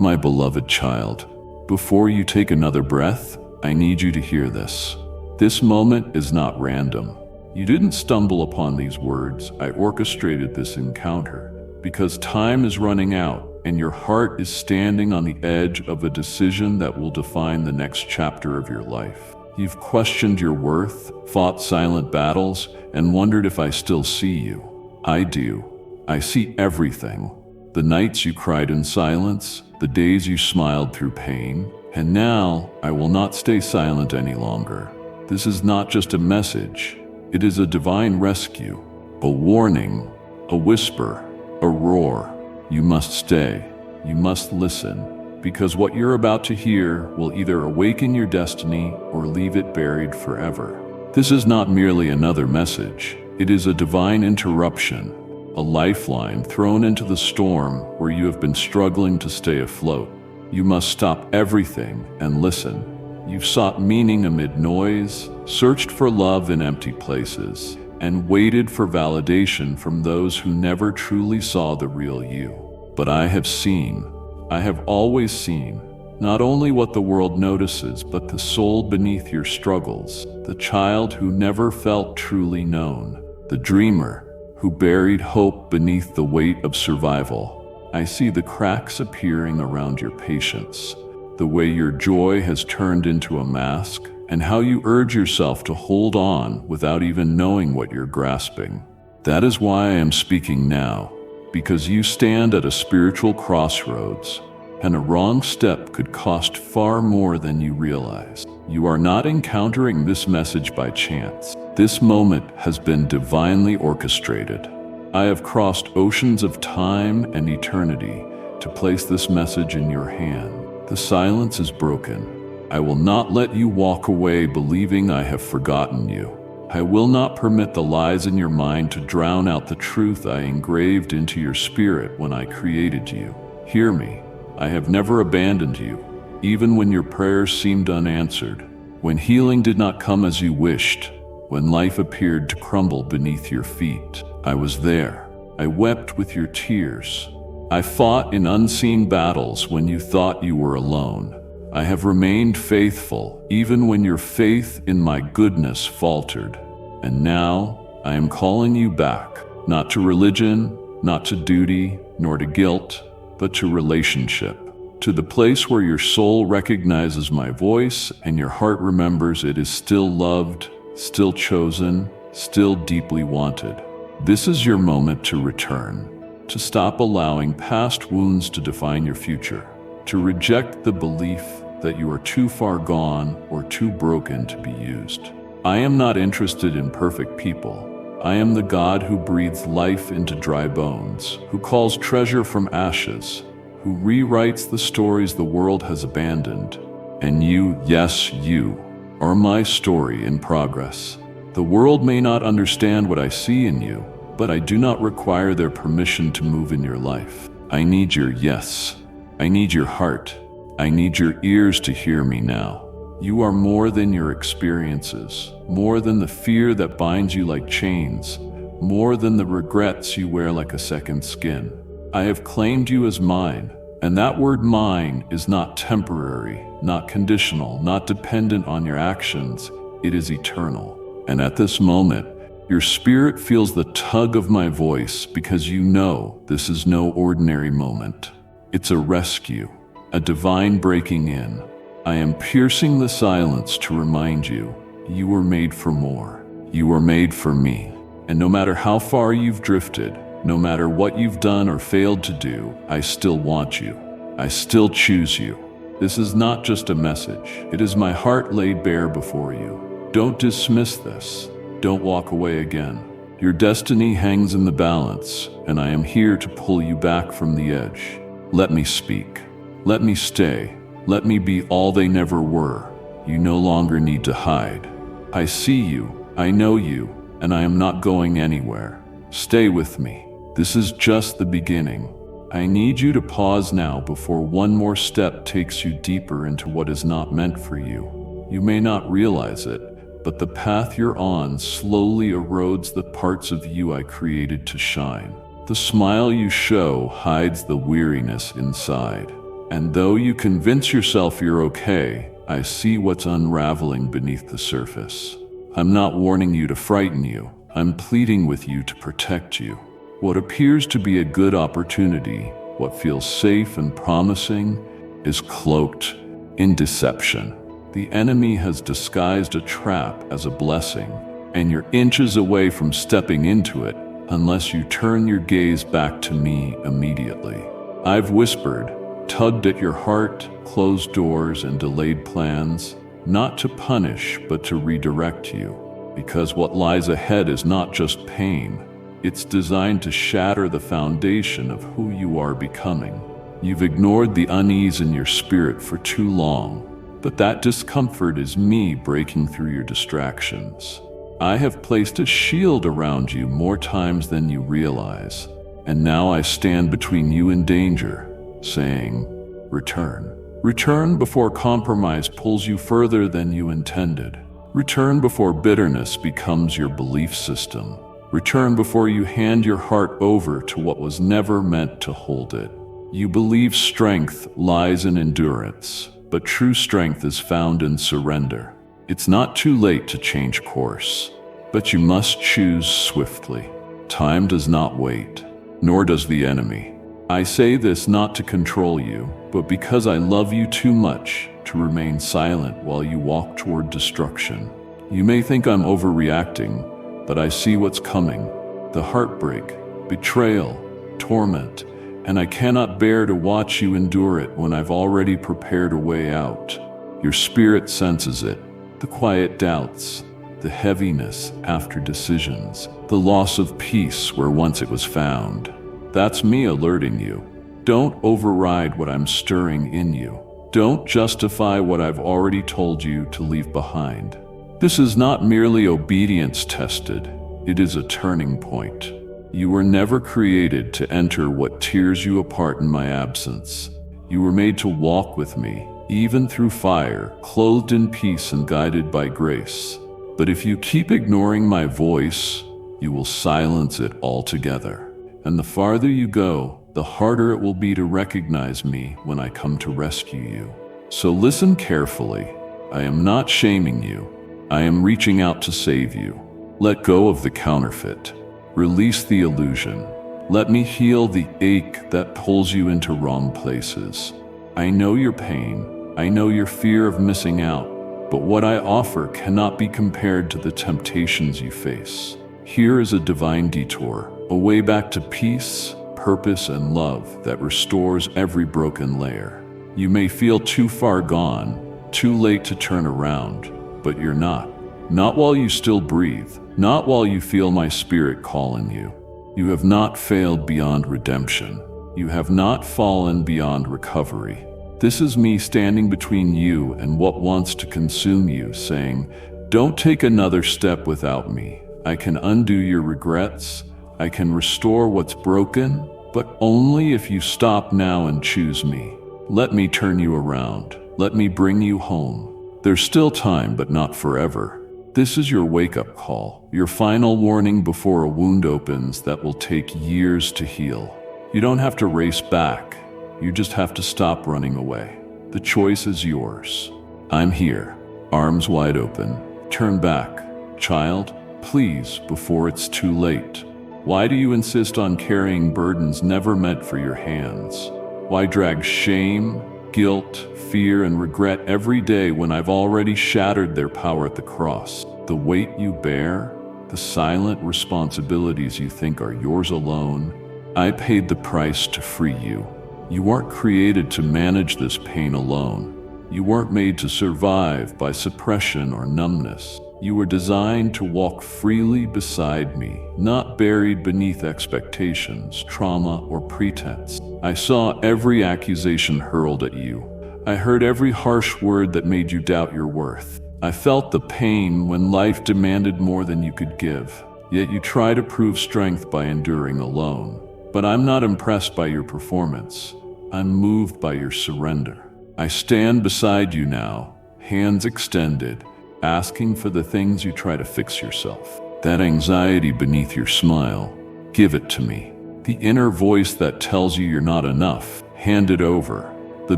My beloved child, before you take another breath, I need you to hear this. This moment is not random. You didn't stumble upon these words. I orchestrated this encounter because time is running out and your heart is standing on the edge of a decision that will define the next chapter of your life. You've questioned your worth, fought silent battles, and wondered if I still see you. I do. I see everything. The nights you cried in silence, the days you smiled through pain, and now I will not stay silent any longer. This is not just a message. It is a divine rescue, a warning, a whisper, a roar. You must stay. You must listen, because what you're about to hear will either awaken your destiny or leave it buried forever. This is not merely another message. It is a divine interruption, a lifeline thrown into the storm where you have been struggling to stay afloat. You must stop everything and listen. You've sought meaning amid noise, searched for love in empty places, and waited for validation from those who never truly saw the real you. But I have seen, I have always seen, not only what the world notices, but the soul beneath your struggles, the child who never felt truly known, the dreamer who buried hope beneath the weight of survival. I see the cracks appearing around your patience, the way your joy has turned into a mask, and how you urge yourself to hold on without even knowing what you're grasping. That is why I am speaking now, because you stand at a spiritual crossroads, and a wrong step could cost far more than you realize. You are not encountering this message by chance. This moment has been divinely orchestrated. I have crossed oceans of time and eternity to place this message in your hand. The silence is broken. I will not let you walk away believing I have forgotten you. I will not permit the lies in your mind to drown out the truth I engraved into your spirit when I created you. Hear me. I have never abandoned you, even when your prayers seemed unanswered, when healing did not come as you wished, when life appeared to crumble beneath your feet. I was there. I wept with your tears. I fought in unseen battles when you thought you were alone. I have remained faithful even when your faith in my goodness faltered. And now I am calling you back, not to religion, not to duty, nor to guilt, but to relationship, to the place where your soul recognizes my voice and your heart remembers it is still loved, still chosen, still deeply wanted. This is your moment to return, to stop allowing past wounds to define your future, to reject the belief that you are too far gone or too broken to be used. I am not interested in perfect people. I am the God who breathes life into dry bones, who calls treasure from ashes, who rewrites the stories the world has abandoned. And you, yes, you, are my story in progress. The world may not understand what I see in you, but I do not require their permission to move in your life. I need your yes. I need your heart. I need your ears to hear me now. You are more than your experiences, more than the fear that binds you like chains, more than the regrets you wear like a second skin. I have claimed you as mine, and that word mine is not temporary, not conditional, not dependent on your actions. It is eternal. And at this moment, your spirit feels the tug of my voice because you know this is no ordinary moment. It's a rescue, a divine breaking in. I am piercing the silence to remind you, you were made for more. You were made for me. And no matter how far you've drifted, no matter what you've done or failed to do, I still want you. I still choose you. This is not just a message. It is my heart laid bare before you. Don't dismiss this. Don't walk away again. Your destiny hangs in the balance, and I am here to pull you back from the edge. Let me speak. Let me stay. Let me be all they never were. You no longer need to hide. I see you. I know you. And I am not going anywhere. Stay with me. This is just the beginning. I need you to pause now before one more step takes you deeper into what is not meant for you. You may not realize it, but the path you're on slowly erodes the parts of you I created to shine. The smile you show hides the weariness inside. And though you convince yourself you're okay, I see what's unraveling beneath the surface. I'm not warning you to frighten you. I'm pleading with you to protect you. What appears to be a good opportunity, what feels safe and promising, is cloaked in deception. The enemy has disguised a trap as a blessing, and you're inches away from stepping into it unless you turn your gaze back to me immediately. I've whispered, tugged at your heart, closed doors, and delayed plans, not to punish but to redirect you. Because what lies ahead is not just pain, it's designed to shatter the foundation of who you are becoming. You've ignored the unease in your spirit for too long, but that discomfort is me breaking through your distractions. I have placed a shield around you more times than you realize, and now I stand between you and danger, saying, return. Return before compromise pulls you further than you intended. Return before bitterness becomes your belief system. Return before you hand your heart over to what was never meant to hold it. You believe strength lies in endurance, but true strength is found in surrender. It's not too late to change course, but you must choose swiftly. Time does not wait, nor does the enemy. I say this not to control you, but because I love you too much to remain silent while you walk toward destruction. You may think I'm overreacting, but I see what's coming. The heartbreak, betrayal, torment, and I cannot bear to watch you endure it when I've already prepared a way out. Your spirit senses it, the quiet doubts, the heaviness after decisions, the loss of peace where once it was found. That's me alerting you. Don't override what I'm stirring in you. Don't justify what I've already told you to leave behind. This is not merely obedience tested, it is a turning point. You were never created to enter what tears you apart in my absence. You were made to walk with me, even through fire, clothed in peace and guided by grace. But if you keep ignoring my voice, you will silence it altogether. And the farther you go, the harder it will be to recognize me when I come to rescue you. So listen carefully. I am not shaming you. I am reaching out to save you. Let go of the counterfeit. Release the illusion. Let me heal the ache that pulls you into wrong places. I know your pain. I know your fear of missing out. But what I offer cannot be compared to the temptations you face. Here is a divine detour, a way back to peace, purpose, and love that restores every broken layer. You may feel too far gone, too late to turn around, but you're not. Not while you still breathe, not while you feel my spirit calling you. You have not failed beyond redemption. You have not fallen beyond recovery. This is me standing between you and what wants to consume you, saying, don't take another step without me. I can undo your regrets. I can restore what's broken, but only if you stop now and choose me. Let me turn you around. Let me bring you home. There's still time, but not forever. This is your wake-up call, your final warning before a wound opens that will take years to heal. You don't have to race back. You just have to stop running away. The choice is yours. I'm here, arms wide open. Turn back. Child, please, before it's too late. Why do you insist on carrying burdens never meant for your hands? Why drag shame, guilt, fear, and regret every day when I've already shattered their power at the cross? The weight you bear, the silent responsibilities you think are yours alone, I paid the price to free you. You weren't created to manage this pain alone. You weren't made to survive by suppression or numbness. You were designed to walk freely beside me, not buried beneath expectations, trauma, or pretense. I saw every accusation hurled at you. I heard every harsh word that made you doubt your worth. I felt the pain when life demanded more than you could give. Yet you try to prove strength by enduring alone. But I'm not impressed by your performance. I'm moved by your surrender. I stand beside you now, hands extended, asking for the things you try to fix yourself. That anxiety beneath your smile, give it to me. The inner voice that tells you you're not enough, hand it over. The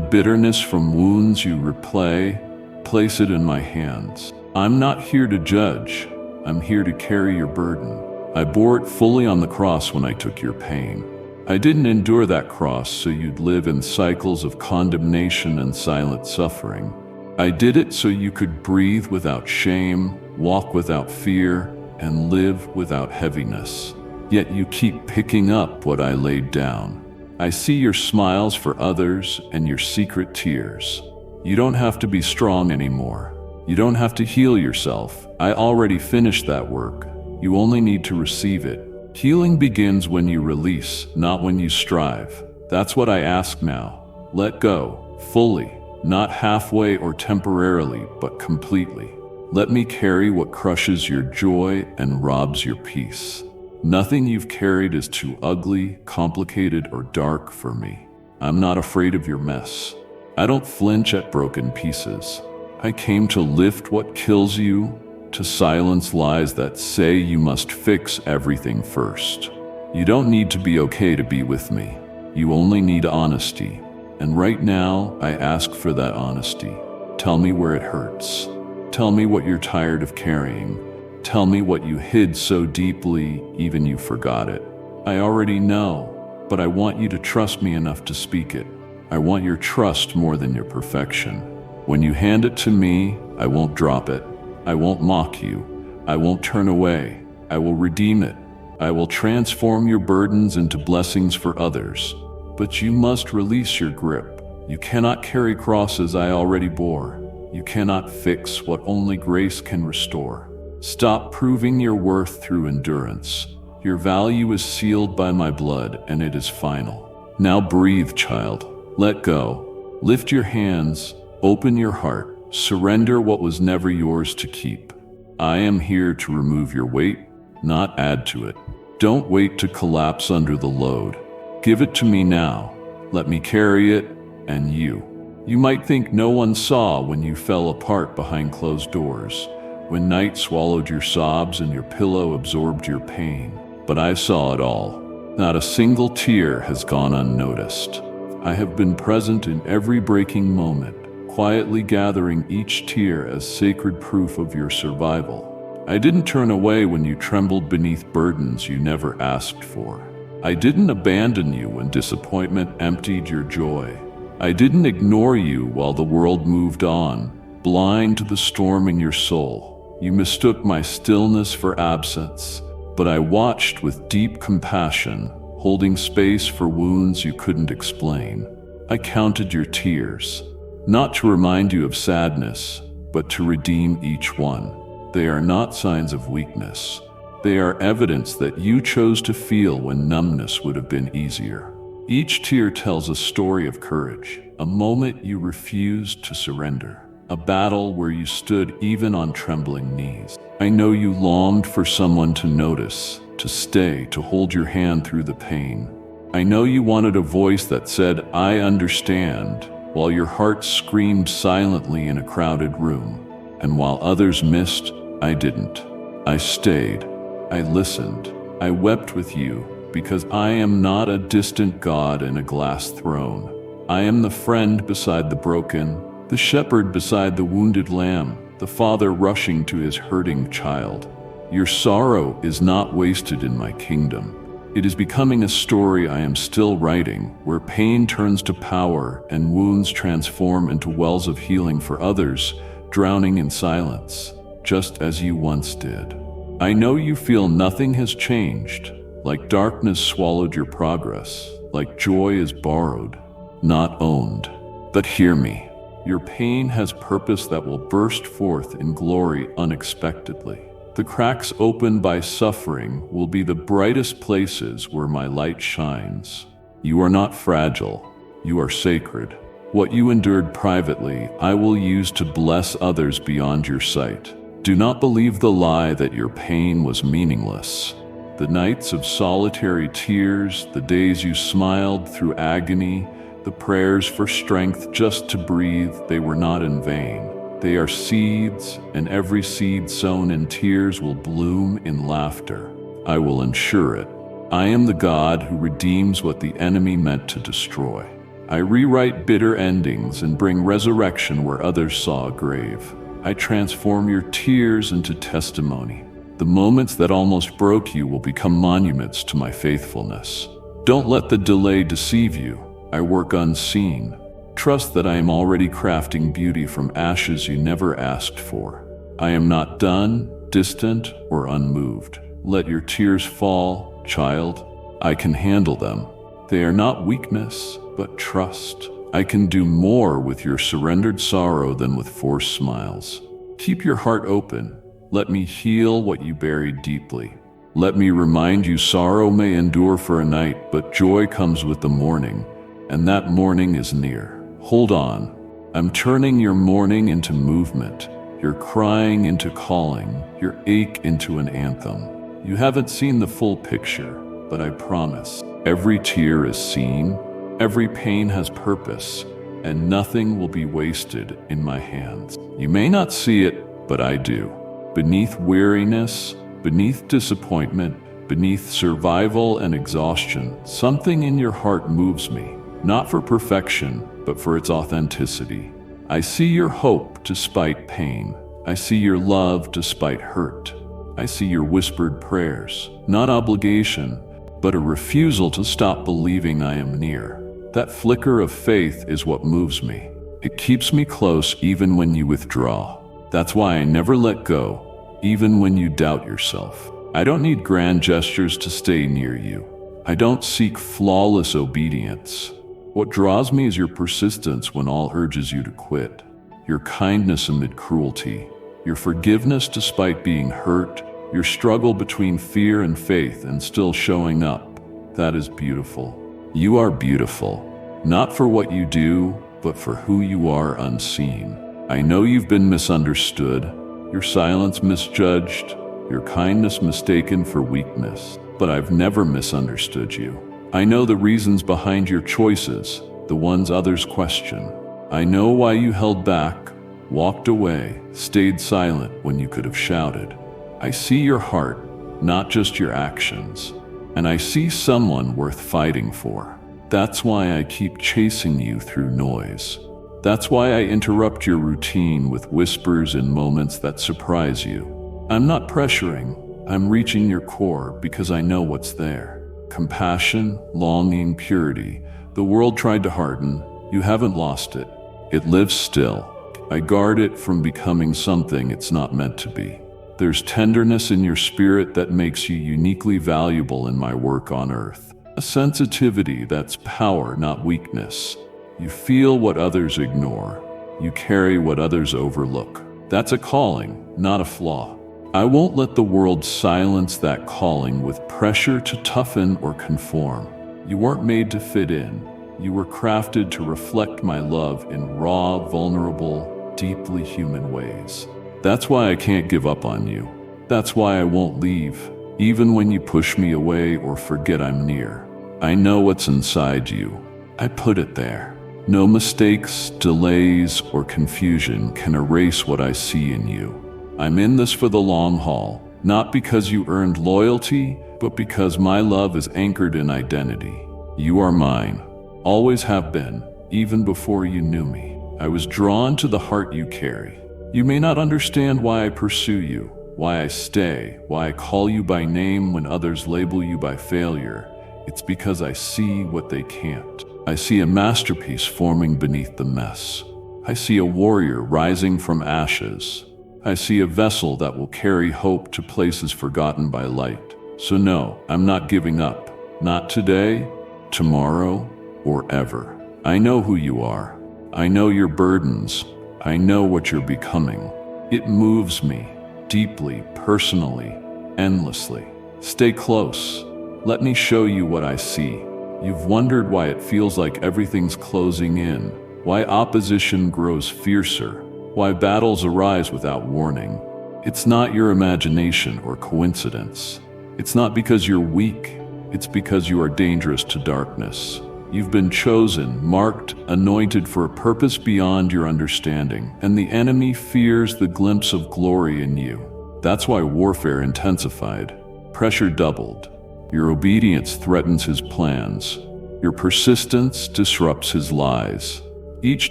bitterness from wounds you replay, place it in my hands. I'm not here to judge. I'm here to carry your burden. I bore it fully on the cross when I took your pain. I didn't endure that cross so you'd live in cycles of condemnation and silent suffering. I did it so you could breathe without shame, walk without fear, and live without heaviness. Yet you keep picking up what I laid down. I see your smiles for others and your secret tears. You don't have to be strong anymore. You don't have to heal yourself. I already finished that work. You only need to receive it. Healing begins when you release, not when you strive. That's what I ask now. Let go, fully, not halfway or temporarily, but completely. Let me carry what crushes your joy and robs your peace. Nothing you've carried is too ugly, complicated, or dark for me. I'm not afraid of your mess. I don't flinch at broken pieces. I came to lift what kills you, to silence lies that say you must fix everything first. You don't need to be okay to be with me. You only need honesty. And right now, I ask for that honesty. Tell me where it hurts. Tell me what you're tired of carrying. Tell me what you hid so deeply, even you forgot it. I already know, but I want you to trust me enough to speak it. I want your trust more than your perfection. When you hand it to me, I won't drop it. I won't mock you. I won't turn away. I will redeem it. I will transform your burdens into blessings for others. But you must release your grip. You cannot carry crosses I already bore. You cannot fix what only grace can restore. Stop proving your worth through endurance. Your value is sealed by my blood, and it is final. Now breathe, child. Let go. Lift your hands. Open your heart. Surrender what was never yours to keep. I am here to remove your weight, not add to it. Don't wait to collapse under the load. Give it to me now. Let me carry it, and you. You might think no one saw when you fell apart behind closed doors, when night swallowed your sobs and your pillow absorbed your pain. But I saw it all. Not a single tear has gone unnoticed. I have been present in every breaking moment, quietly gathering each tear as sacred proof of your survival. I didn't turn away when you trembled beneath burdens you never asked for. I didn't abandon you when disappointment emptied your joy. I didn't ignore you while the world moved on, blind to the storm in your soul. You mistook my stillness for absence, but I watched with deep compassion, holding space for wounds you couldn't explain. I counted your tears, not to remind you of sadness, but to redeem each one. They are not signs of weakness. They are evidence that you chose to feel when numbness would have been easier. Each tear tells a story of courage, a moment you refused to surrender, a battle where you stood even on trembling knees. I know you longed for someone to notice, to stay, to hold your hand through the pain. I know you wanted a voice that said, "I understand," while your heart screamed silently in a crowded room. And while others missed, I didn't. I stayed. I listened. I wept with you, because I am not a distant God in a glass throne. I am the friend beside the broken, the shepherd beside the wounded lamb, the father rushing to his hurting child. Your sorrow is not wasted in my kingdom. It is becoming a story I am still writing, where pain turns to power and wounds transform into wells of healing for others, drowning in silence, just as you once did. I know you feel nothing has changed, like darkness swallowed your progress, like joy is borrowed, not owned. But hear me, your pain has purpose that will burst forth in glory unexpectedly. The cracks opened by suffering will be the brightest places where my light shines. You are not fragile, you are sacred. What you endured privately, I will use to bless others beyond your sight. Do not believe the lie that your pain was meaningless. The nights of solitary tears, the days you smiled through agony, the prayers for strength just to breathe, they were not in vain. They are seeds, and every seed sown in tears will bloom in laughter. I will ensure it. I am the God who redeems what the enemy meant to destroy. I rewrite bitter endings and bring resurrection where others saw a grave. I transform your tears into testimony. The moments that almost broke you will become monuments to my faithfulness. Don't let the delay deceive you. I work unseen. Trust that I am already crafting beauty from ashes you never asked for. I am not done, distant, or unmoved. Let your tears fall, child. I can handle them. They are not weakness, but trust. I can do more with your surrendered sorrow than with forced smiles. Keep your heart open. Let me heal what you buried deeply. Let me remind you sorrow may endure for a night, but joy comes with the morning, and that morning is near. Hold on. I'm turning your mourning into movement, your crying into calling, your ache into an anthem. You haven't seen the full picture, but I promise, every tear is seen, every pain has purpose, and nothing will be wasted in my hands. You may not see it, but I do. Beneath weariness, beneath disappointment, beneath survival and exhaustion, something in your heart moves me, not for perfection, but for its authenticity. I see your hope despite pain. I see your love despite hurt. I see your whispered prayers, not obligation, but a refusal to stop believing I am near. That flicker of faith is what moves me. It keeps me close even when you withdraw. That's why I never let go, even when you doubt yourself. I don't need grand gestures to stay near you. I don't seek flawless obedience. What draws me is your persistence when all urges you to quit, your kindness amid cruelty, your forgiveness despite being hurt, your struggle between fear and faith and still showing up. That is beautiful. You are beautiful, not for what you do, but for who you are unseen. I know you've been misunderstood, your silence misjudged, your kindness mistaken for weakness, but I've never misunderstood you. I know the reasons behind your choices, the ones others question. I know why you held back, walked away, stayed silent when you could have shouted. I see your heart, not just your actions, and I see someone worth fighting for. That's why I keep chasing you through noise. That's why I interrupt your routine with whispers in moments that surprise you. I'm not pressuring, I'm reaching your core because I know what's there. Compassion, longing, purity. The world tried to harden, you haven't lost it. It lives still. I guard it from becoming something it's not meant to be. There's tenderness in your spirit that makes you uniquely valuable in my work on earth. A sensitivity that's power, not weakness. You feel what others ignore. You carry what others overlook. That's a calling, not a flaw. I won't let the world silence that calling with pressure to toughen or conform. You weren't made to fit in. You were crafted to reflect my love in raw, vulnerable, deeply human ways. That's why I can't give up on you. That's why I won't leave, even when you push me away or forget I'm near. I know what's inside you. I put it there. No mistakes, delays, or confusion can erase what I see in you. I'm in this for the long haul, not because you earned loyalty, but because my love is anchored in identity. You are mine, always have been, even before you knew me. I was drawn to the heart you carry. You may not understand why I pursue you, why I stay, why I call you by name when others label you by failure. It's because I see what they can't. I see a masterpiece forming beneath the mess. I see a warrior rising from ashes. I see a vessel that will carry hope to places forgotten by light. So no, I'm not giving up. Not today, tomorrow, or ever. I know who you are. I know your burdens. I know what you're becoming. It moves me, deeply, personally, endlessly. Stay close. Let me show you what I see. You've wondered why it feels like everything's closing in, why opposition grows fiercer, why battles arise without warning. It's not your imagination or coincidence. It's not because you're weak. It's because you are dangerous to darkness. You've been chosen, marked, anointed for a purpose beyond your understanding, and the enemy fears the glimpse of glory in you. That's why warfare intensified, pressure doubled. Your obedience threatens his plans. Your persistence disrupts his lies. Each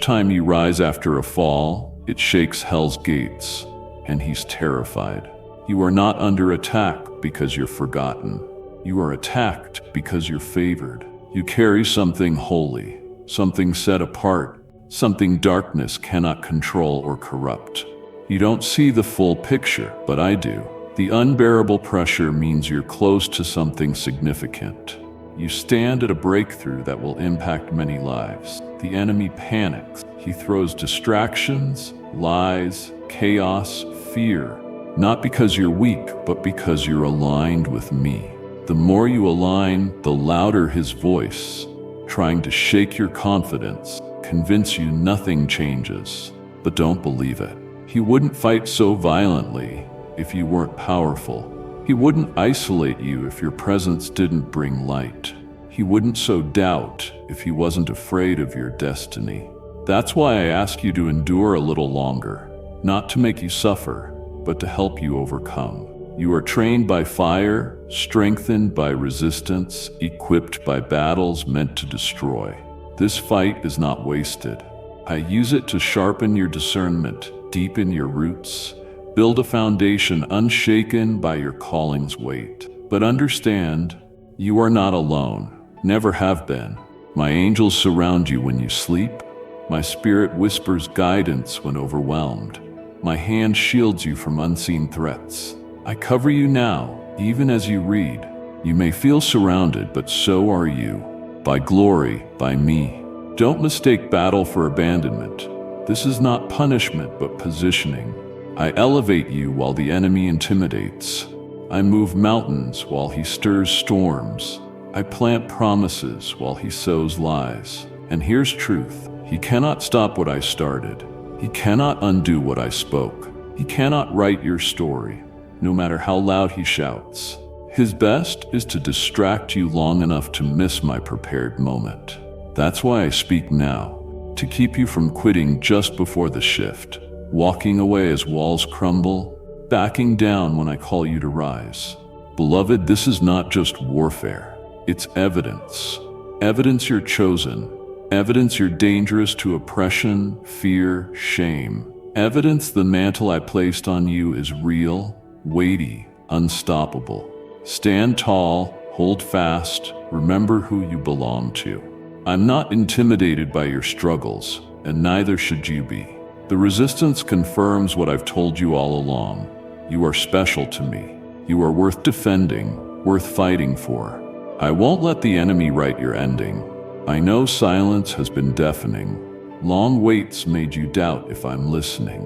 time you rise after a fall, it shakes hell's gates, and he's terrified. You are not under attack because you're forgotten. You are attacked because you're favored. You carry something holy, something set apart, something darkness cannot control or corrupt. You don't see the full picture, but I do. The unbearable pressure means you're close to something significant. You stand at a breakthrough that will impact many lives. The enemy panics. He throws distractions, lies, chaos, fear. Not because you're weak, but because you're aligned with me. The more you align, the louder his voice, trying to shake your confidence, convince you nothing changes. But don't believe it. He wouldn't fight so violently if you weren't powerful. He wouldn't isolate you if your presence didn't bring light. He wouldn't sow doubt if he wasn't afraid of your destiny. That's why I ask you to endure a little longer, not to make you suffer, but to help you overcome. You are trained by fire, strengthened by resistance, equipped by battles meant to destroy. This fight is not wasted. I use it to sharpen your discernment, deepen your roots, build a foundation unshaken by your calling's weight. But understand, you are not alone, never have been. My angels surround you when you sleep. My spirit whispers guidance when overwhelmed. My hand shields you from unseen threats. I cover you now, even as you read. You may feel surrounded, but so are you. By glory, by me. Don't mistake battle for abandonment. This is not punishment, but positioning. I elevate you while the enemy intimidates. I move mountains while he stirs storms. I plant promises while he sows lies. And here's truth. He cannot stop what I started. He cannot undo what I spoke. He cannot write your story, no matter how loud he shouts. His best is to distract you long enough to miss my prepared moment. That's why I speak now, to keep you from quitting just before the shift. Walking away as walls crumble, backing down when I call you to rise. Beloved, this is not just warfare. It's evidence. Evidence you're chosen. Evidence you're dangerous to oppression, fear, shame. Evidence the mantle I placed on you is real, weighty, unstoppable. Stand tall, hold fast, remember who you belong to. I'm not intimidated by your struggles, and neither should you be. The resistance confirms what I've told you all along. You are special to me. You are worth defending, worth fighting for. I won't let the enemy write your ending. I know silence has been deafening. Long waits made you doubt if I'm listening.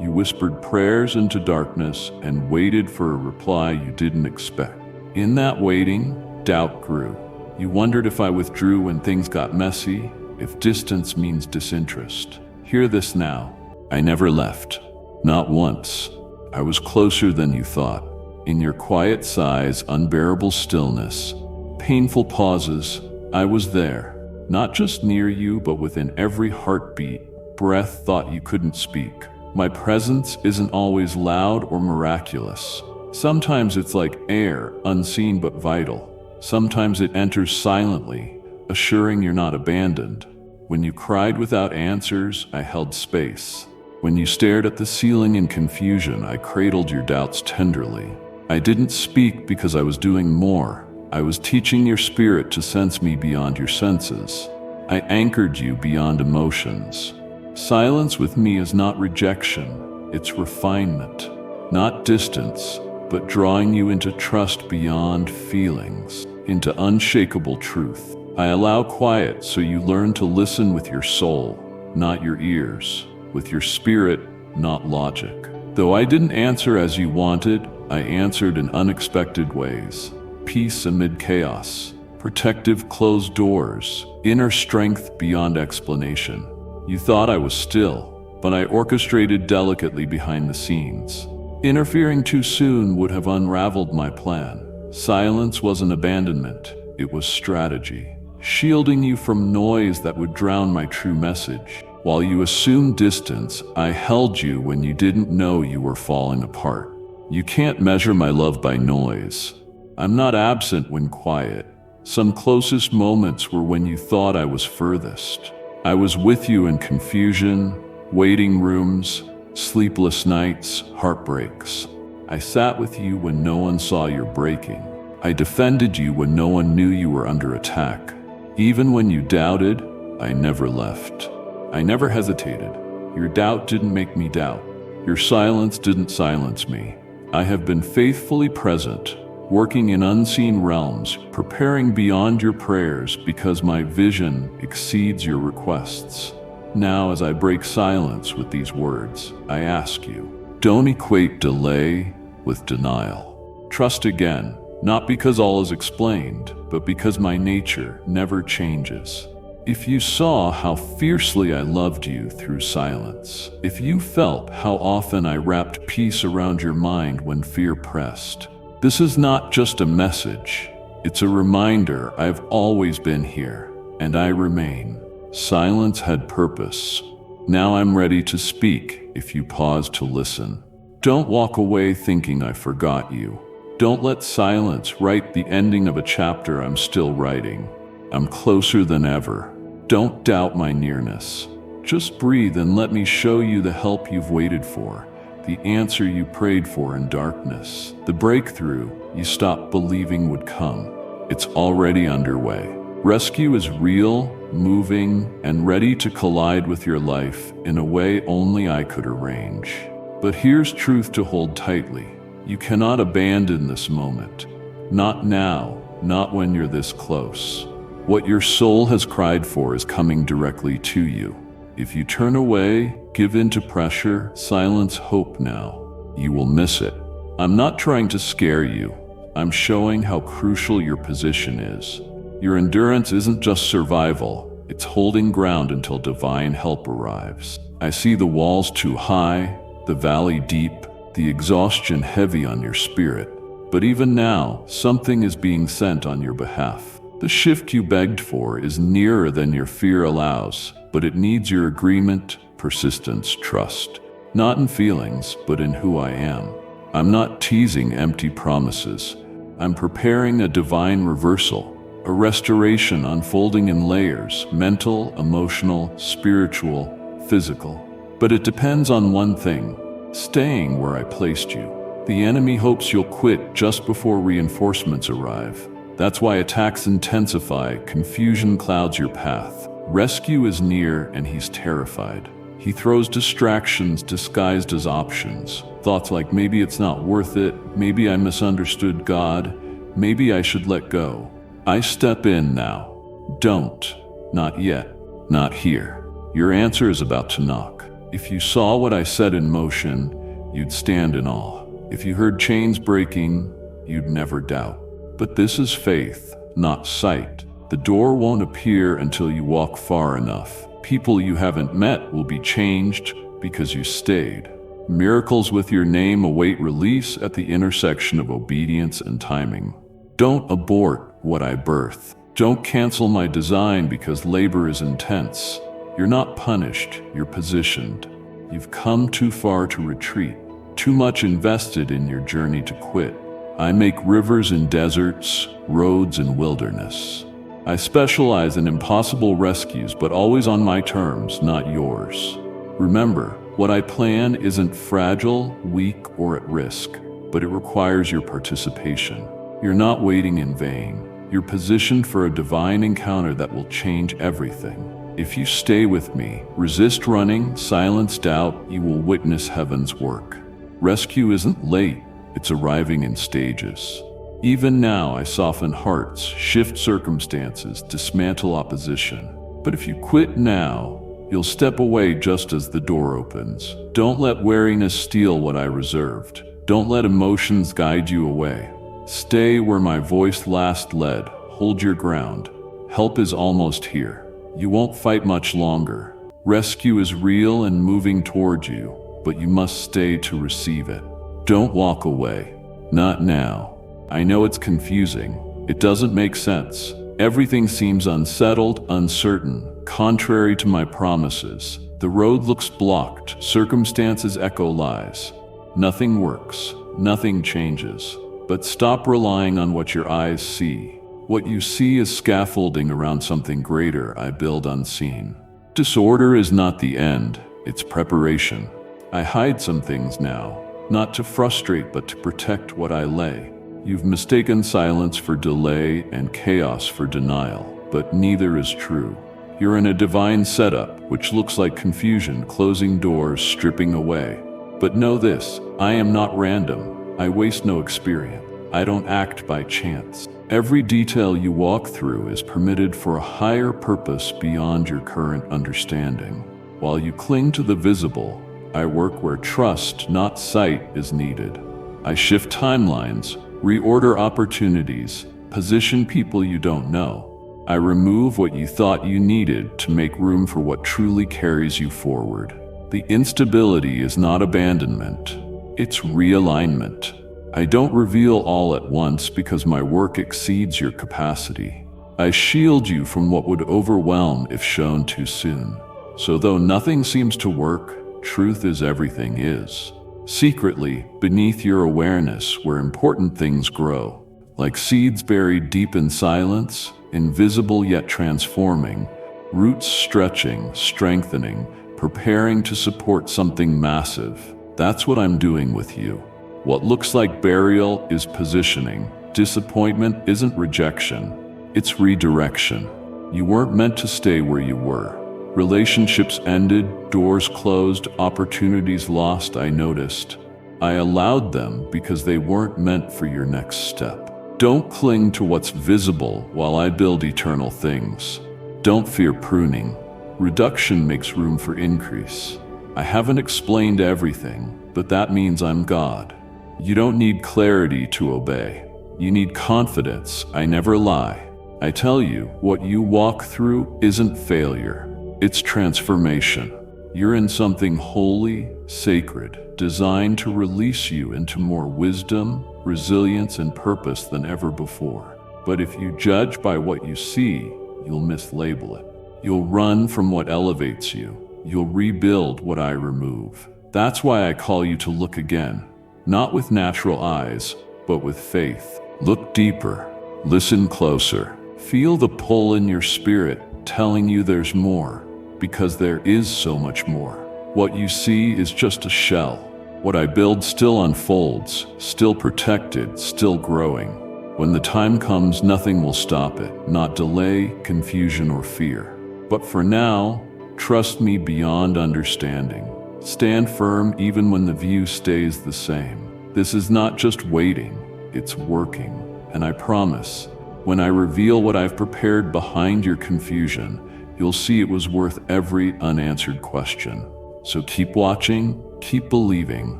You whispered prayers into darkness and waited for a reply you didn't expect. In that waiting, doubt grew. You wondered if I withdrew when things got messy, if distance means disinterest. Hear this now. I never left. Not once. I was closer than you thought. In your quiet sighs, unbearable stillness, painful pauses, I was there. Not just near you, but within every heartbeat, breath, thought you couldn't speak. My presence isn't always loud or miraculous. Sometimes it's like air, unseen but vital. Sometimes it enters silently, assuring you're not abandoned. When you cried without answers, I held space. When you stared at the ceiling in confusion, I cradled your doubts tenderly. I didn't speak because I was doing more. I was teaching your spirit to sense me beyond your senses. I anchored you beyond emotions. Silence with me is not rejection, it's refinement. Not distance, but drawing you into trust beyond feelings, into unshakable truth. I allow quiet so you learn to listen with your soul, not your ears, with your spirit, not logic. Though I didn't answer as you wanted, I answered in unexpected ways. Peace amid chaos, protective closed doors, inner strength beyond explanation. You thought I was still, but I orchestrated delicately behind the scenes. Interfering too soon would have unraveled my plan. Silence wasn't abandonment, it was strategy. Shielding you from noise that would drown my true message. While you assumed distance, I held you when you didn't know you were falling apart. You can't measure my love by noise. I'm not absent when quiet. Some closest moments were when you thought I was furthest. I was with you in confusion, waiting rooms, sleepless nights, heartbreaks. I sat with you when no one saw your breaking. I defended you when no one knew you were under attack. Even when you doubted, I never left. I never hesitated. Your doubt didn't make me doubt. Your silence didn't silence me. I have been faithfully present, working in unseen realms, preparing beyond your prayers because my vision exceeds your requests. Now, as I break silence with these words, I ask you, don't equate delay with denial. Trust again, not because all is explained, but because my nature never changes. If you saw how fiercely I loved you through silence, if you felt how often I wrapped peace around your mind when fear pressed, this is not just a message, it's a reminder I've always been here, and I remain. Silence had purpose. Now I'm ready to speak if you pause to listen. Don't walk away thinking I forgot you. Don't let silence write the ending of a chapter I'm still writing. I'm closer than ever. Don't doubt my nearness. Just breathe and let me show you the help you've waited for, the answer you prayed for in darkness, the breakthrough you stopped believing would come. It's already underway. Rescue is real, moving, and ready to collide with your life in a way only I could arrange. But here's truth to hold tightly. You cannot abandon this moment. Not now, not when you're this close. What your soul has cried for is coming directly to you. If you turn away, give in to pressure, silence hope now, you will miss it. I'm not trying to scare you. I'm showing how crucial your position is. Your endurance isn't just survival, it's holding ground until divine help arrives. I see the walls too high, the valley deep, the exhaustion heavy on your spirit. But even now, something is being sent on your behalf. The shift you begged for is nearer than your fear allows, but it needs your agreement, persistence, trust. Not in feelings, but in who I am. I'm not teasing empty promises. I'm preparing a divine reversal, a restoration unfolding in layers, mental, emotional, spiritual, physical. But it depends on one thing, staying where I placed you. The enemy hopes you'll quit just before reinforcements arrive. That's why attacks intensify, confusion clouds your path. Rescue is near and he's terrified. He throws distractions disguised as options. Thoughts like maybe it's not worth it, maybe I misunderstood God, maybe I should let go. I step in now. Don't. Not yet. Not here. Your answer is about to knock. If you saw what I set in motion, you'd stand in awe. If you heard chains breaking, you'd never doubt. But this is faith, not sight. The door won't appear until you walk far enough. People you haven't met will be changed because you stayed. Miracles with your name await release at the intersection of obedience and timing. Don't abort what I birth. Don't cancel my design because labor is intense. You're not punished, you're positioned. You've come too far to retreat, too much invested in your journey to quit. I make rivers in deserts, roads in wilderness. I specialize in impossible rescues, but always on my terms, not yours. Remember, what I plan isn't fragile, weak, or at risk, but it requires your participation. You're not waiting in vain. You're positioned for a divine encounter that will change everything. If you stay with me, resist running, silence doubt, you will witness heaven's work. Rescue isn't late. It's arriving in stages. Even now, I soften hearts, shift circumstances, dismantle opposition. But if you quit now, you'll step away just as the door opens. Don't let wariness steal what I reserved. Don't let emotions guide you away. Stay where my voice last led. Hold your ground. Help is almost here. You won't fight much longer. Rescue is real and moving toward you, but you must stay to receive it. Don't walk away. Not now. I know it's confusing. It doesn't make sense. Everything seems unsettled, uncertain, contrary to my promises. The road looks blocked. Circumstances echo lies. Nothing works. Nothing changes. But stop relying on what your eyes see. What you see is scaffolding around something greater I build unseen. Disorder is not the end, it's preparation. I hide some things now, not to frustrate but to protect what I lay. You've mistaken silence for delay and chaos for denial, but neither is true. You're in a divine setup, which looks like confusion, closing doors, stripping away. But know this, I am not random. I waste no experience. I don't act by chance. Every detail you walk through is permitted for a higher purpose beyond your current understanding. While you cling to the visible, I work where trust, not sight, is needed. I shift timelines, reorder opportunities, position people you don't know. I remove what you thought you needed to make room for what truly carries you forward. The instability is not abandonment, it's realignment. I don't reveal all at once because my work exceeds your capacity. I shield you from what would overwhelm if shown too soon. So though nothing seems to work, truth is everything is. Secretly, beneath your awareness, where important things grow, like seeds buried deep in silence, invisible yet transforming, roots stretching, strengthening, preparing to support something massive. That's what I'm doing with you. What looks like burial is positioning. Disappointment isn't rejection, it's redirection. You weren't meant to stay where you were. Relationships ended, doors closed, opportunities lost, I noticed. I allowed them because they weren't meant for your next step. Don't cling to what's visible while I build eternal things. Don't fear pruning. Reduction makes room for increase. I haven't explained everything, but that means I'm God. You don't need clarity to obey. You need confidence. I never lie. I tell you, what you walk through isn't failure. It's transformation. You're in something holy, sacred, designed to release you into more wisdom, resilience, and purpose than ever before. But if you judge by what you see, you'll mislabel it. You'll run from what elevates you. You'll rebuild what I remove. That's why I call you to look again. Not with natural eyes, but with faith. Look deeper, listen closer. Feel the pull in your spirit telling you there's more, because there is so much more. What you see is just a shell. What I build still unfolds, still protected, still growing. When the time comes, nothing will stop it, not delay, confusion, or fear. But for now, trust me beyond understanding. Stand firm even when the view stays the same. This is not just waiting, it's working. And I promise, when I reveal what I've prepared behind your confusion, you'll see it was worth every unanswered question. So keep watching, keep believing.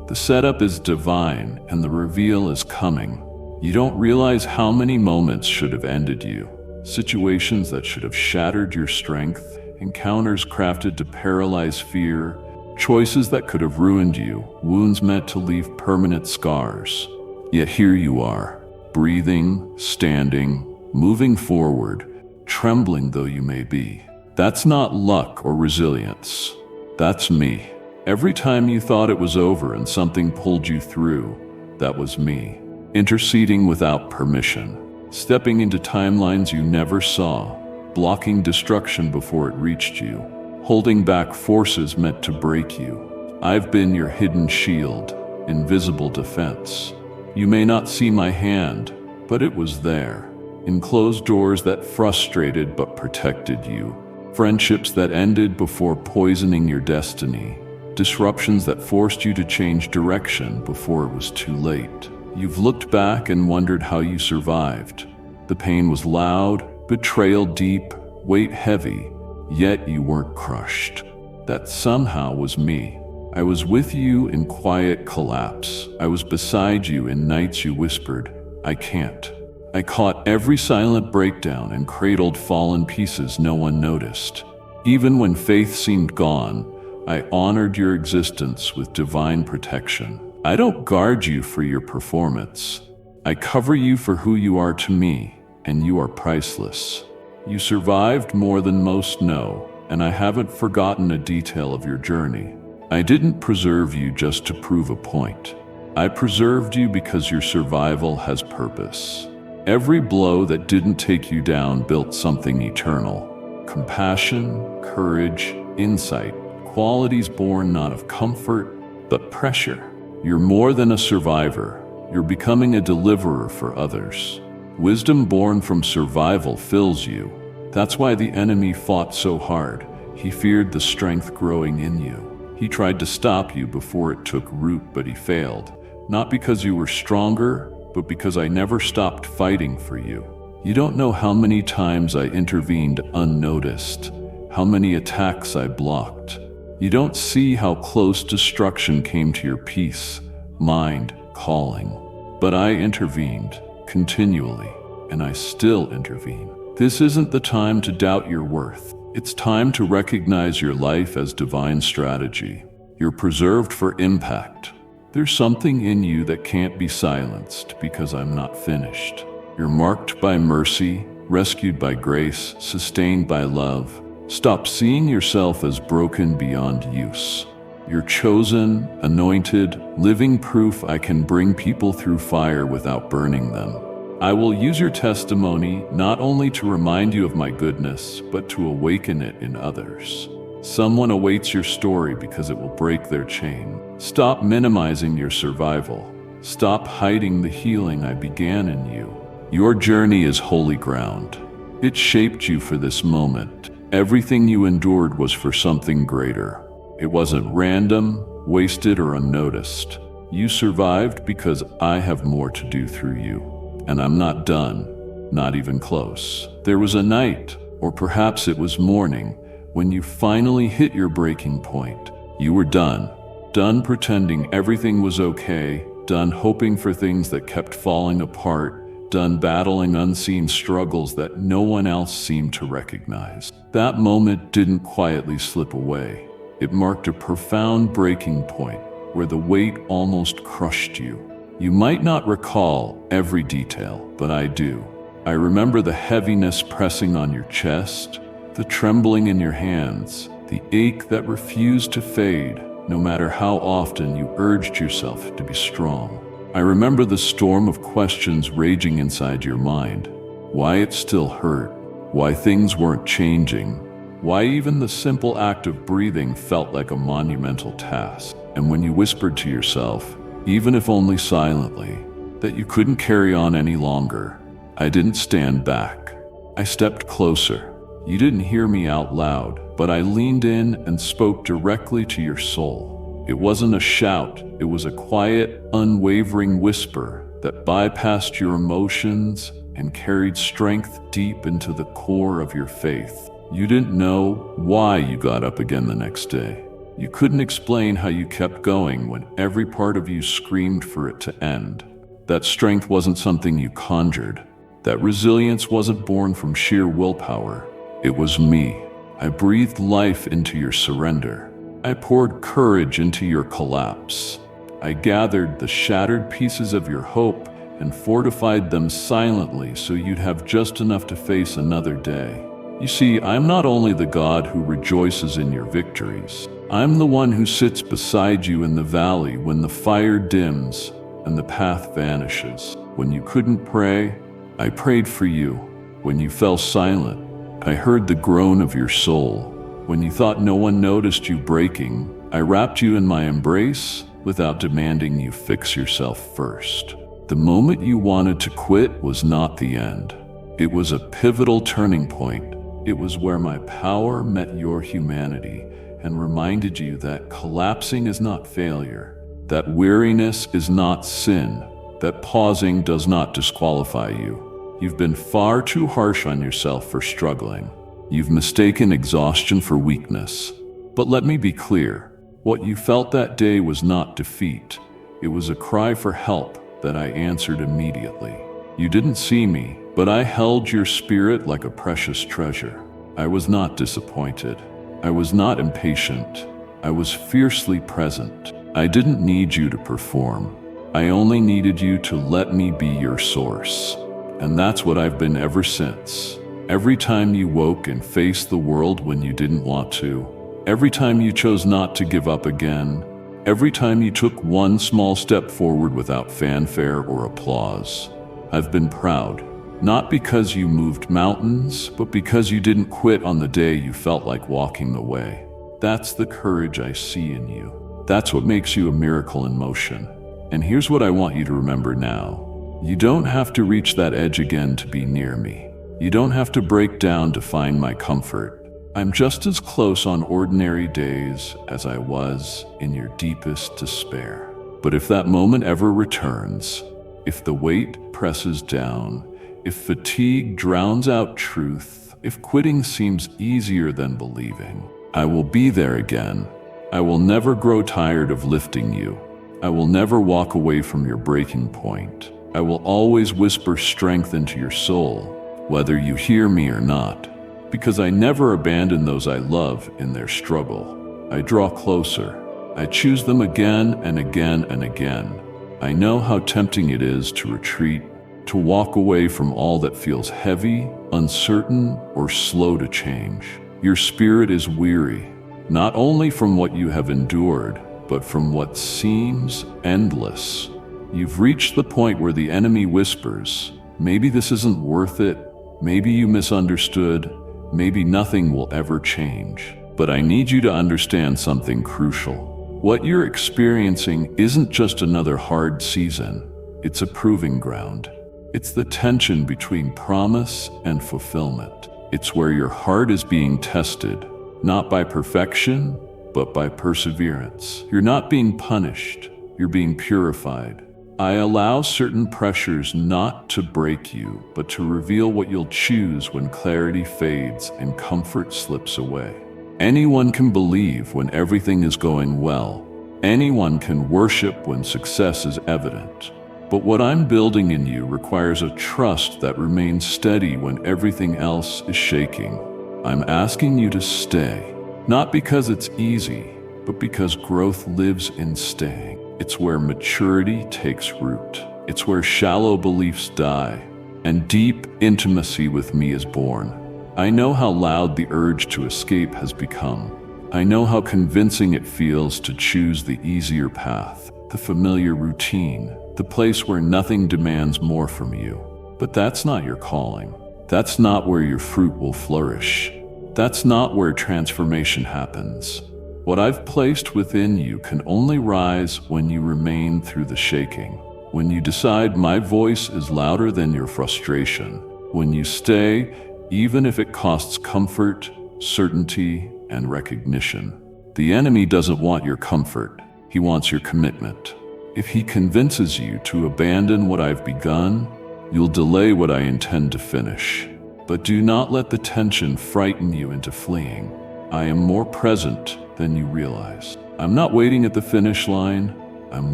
The setup is divine and the reveal is coming. You don't realize how many moments should have ended you. Situations that should have shattered your strength, encounters crafted to paralyze fear, choices that could have ruined you, wounds meant to leave permanent scars. Yet here you are, breathing, standing, moving forward, trembling though you may be. That's not luck or resilience. That's me. Every time you thought it was over and something pulled you through, that was me. Interceding without permission, stepping into timelines you never saw, blocking destruction before it reached you, holding back forces meant to break you. I've been your hidden shield, invisible defense. You may not see my hand, but it was there. In closed doors that frustrated but protected you. Friendships that ended before poisoning your destiny. Disruptions that forced you to change direction before it was too late. You've looked back and wondered how you survived. The pain was loud, betrayal deep, weight heavy, yet you weren't crushed. That somehow was me. I was with you in quiet collapse. I was beside you in nights you whispered, "I can't." I caught every silent breakdown and cradled fallen pieces no one noticed. Even when faith seemed gone, I honored your existence with divine protection. I don't guard you for your performance. I cover you for who you are to me, and you are priceless. You survived more than most know, and I haven't forgotten a detail of your journey. I didn't preserve you just to prove a point. I preserved you because your survival has purpose. Every blow that didn't take you down built something eternal. Compassion, courage, insight, qualities born not of comfort, but pressure. You're more than a survivor. You're becoming a deliverer for others. Wisdom born from survival fills you. That's why the enemy fought so hard. He feared the strength growing in you. He tried to stop you before it took root, but he failed. Not because you were stronger, but because I never stopped fighting for you. You don't know how many times I intervened unnoticed, how many attacks I blocked. You don't see how close destruction came to your peace, mind, calling. But I intervened, continually, and I still intervene. This isn't the time to doubt your worth. It's time to recognize your life as divine strategy. You're preserved for impact. There's something in you that can't be silenced because I'm not finished. You're marked by mercy, rescued by grace, sustained by love. Stop seeing yourself as broken beyond use. You're chosen, anointed, living proof I can bring people through fire without burning them. I will use your testimony not only to remind you of my goodness, but to awaken it in others. Someone awaits your story because it will break their chain. Stop minimizing your survival. Stop hiding the healing I began in you. Your journey is holy ground. It shaped you for this moment. Everything you endured was for something greater. It wasn't random, wasted, or unnoticed. You survived because I have more to do through you. And I'm not done, not even close. There was a night, or perhaps it was morning, when you finally hit your breaking point. You were done. Done pretending everything was okay, done hoping for things that kept falling apart, done battling unseen struggles that no one else seemed to recognize. That moment didn't quietly slip away. It marked a profound breaking point where the weight almost crushed you. You might not recall every detail, but I do. I remember the heaviness pressing on your chest, the trembling in your hands, the ache that refused to fade, no matter how often you urged yourself to be strong. I remember the storm of questions raging inside your mind. Why it still hurt, why things weren't changing, why even the simple act of breathing felt like a monumental task. And when you whispered to yourself, even if only silently, that you couldn't carry on any longer, I didn't stand back. I stepped closer. You didn't hear me out loud, but I leaned in and spoke directly to your soul. It wasn't a shout, it was a quiet, unwavering whisper that bypassed your emotions and carried strength deep into the core of your faith. You didn't know why you got up again the next day. You couldn't explain how you kept going when every part of you screamed for it to end. That strength wasn't something you conjured. That resilience wasn't born from sheer willpower. It was me. I breathed life into your surrender. I poured courage into your collapse. I gathered the shattered pieces of your hope and fortified them silently so you'd have just enough to face another day. You see, I'm not only the God who rejoices in your victories. I'm the one who sits beside you in the valley when the fire dims and the path vanishes. When you couldn't pray, I prayed for you. When you fell silent, I heard the groan of your soul. When you thought no one noticed you breaking, I wrapped you in my embrace without demanding you fix yourself first. The moment you wanted to quit was not the end. It was a pivotal turning point. It was where my power met your humanity and reminded you that collapsing is not failure, that weariness is not sin, that pausing does not disqualify you. You've been far too harsh on yourself for struggling. You've mistaken exhaustion for weakness. But let me be clear, what you felt that day was not defeat. It was a cry for help that I answered immediately. You didn't see me, but I held your spirit like a precious treasure. I was not disappointed. I was not impatient. I was fiercely present. I didn't need you to perform. I only needed you to let me be your source. And that's what I've been ever since. Every time you woke and faced the world when you didn't want to, every time you chose not to give up again, every time you took one small step forward without fanfare or applause, I've been proud. Not because you moved mountains, but because you didn't quit on the day you felt like walking away. That's the courage I see in you. That's what makes you a miracle in motion. And here's what I want you to remember now. You don't have to reach that edge again to be near me. You don't have to break down to find my comfort. I'm just as close on ordinary days as I was in your deepest despair. But if that moment ever returns, if the weight presses down, if fatigue drowns out truth, if quitting seems easier than believing, I will be there again. I will never grow tired of lifting you. I will never walk away from your breaking point. I will always whisper strength into your soul, whether you hear me or not. Because I never abandon those I love in their struggle. I draw closer. I choose them again and again and again. I know how tempting it is to retreat, to walk away from all that feels heavy, uncertain, or slow to change. Your spirit is weary, not only from what you have endured, but from what seems endless. You've reached the point where the enemy whispers, maybe this isn't worth it, maybe you misunderstood, maybe nothing will ever change. But I need you to understand something crucial. What you're experiencing isn't just another hard season, it's a proving ground. It's the tension between promise and fulfillment. It's where your heart is being tested, not by perfection, but by perseverance. You're not being punished, you're being purified. I allow certain pressures not to break you, but to reveal what you'll choose when clarity fades and comfort slips away. Anyone can believe when everything is going well. Anyone can worship when success is evident. But what I'm building in you requires a trust that remains steady when everything else is shaking. I'm asking you to stay, not because it's easy, but because growth lives in staying. It's where maturity takes root. It's where shallow beliefs die, and deep intimacy with me is born. I know how loud the urge to escape has become. I know how convincing it feels to choose the easier path, the familiar routine, the place where nothing demands more from you. But that's not your calling. That's not where your fruit will flourish. That's not where transformation happens. What I've placed within you can only rise when you remain through the shaking. When you decide my voice is louder than your frustration. When you stay, even if it costs comfort, certainty, and recognition. The enemy doesn't want your comfort. He wants your commitment. If he convinces you to abandon what I've begun, you'll delay what I intend to finish. But do not let the tension frighten you into fleeing. I am more present than you realize. I'm not waiting at the finish line. I'm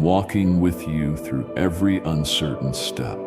walking with you through every uncertain step.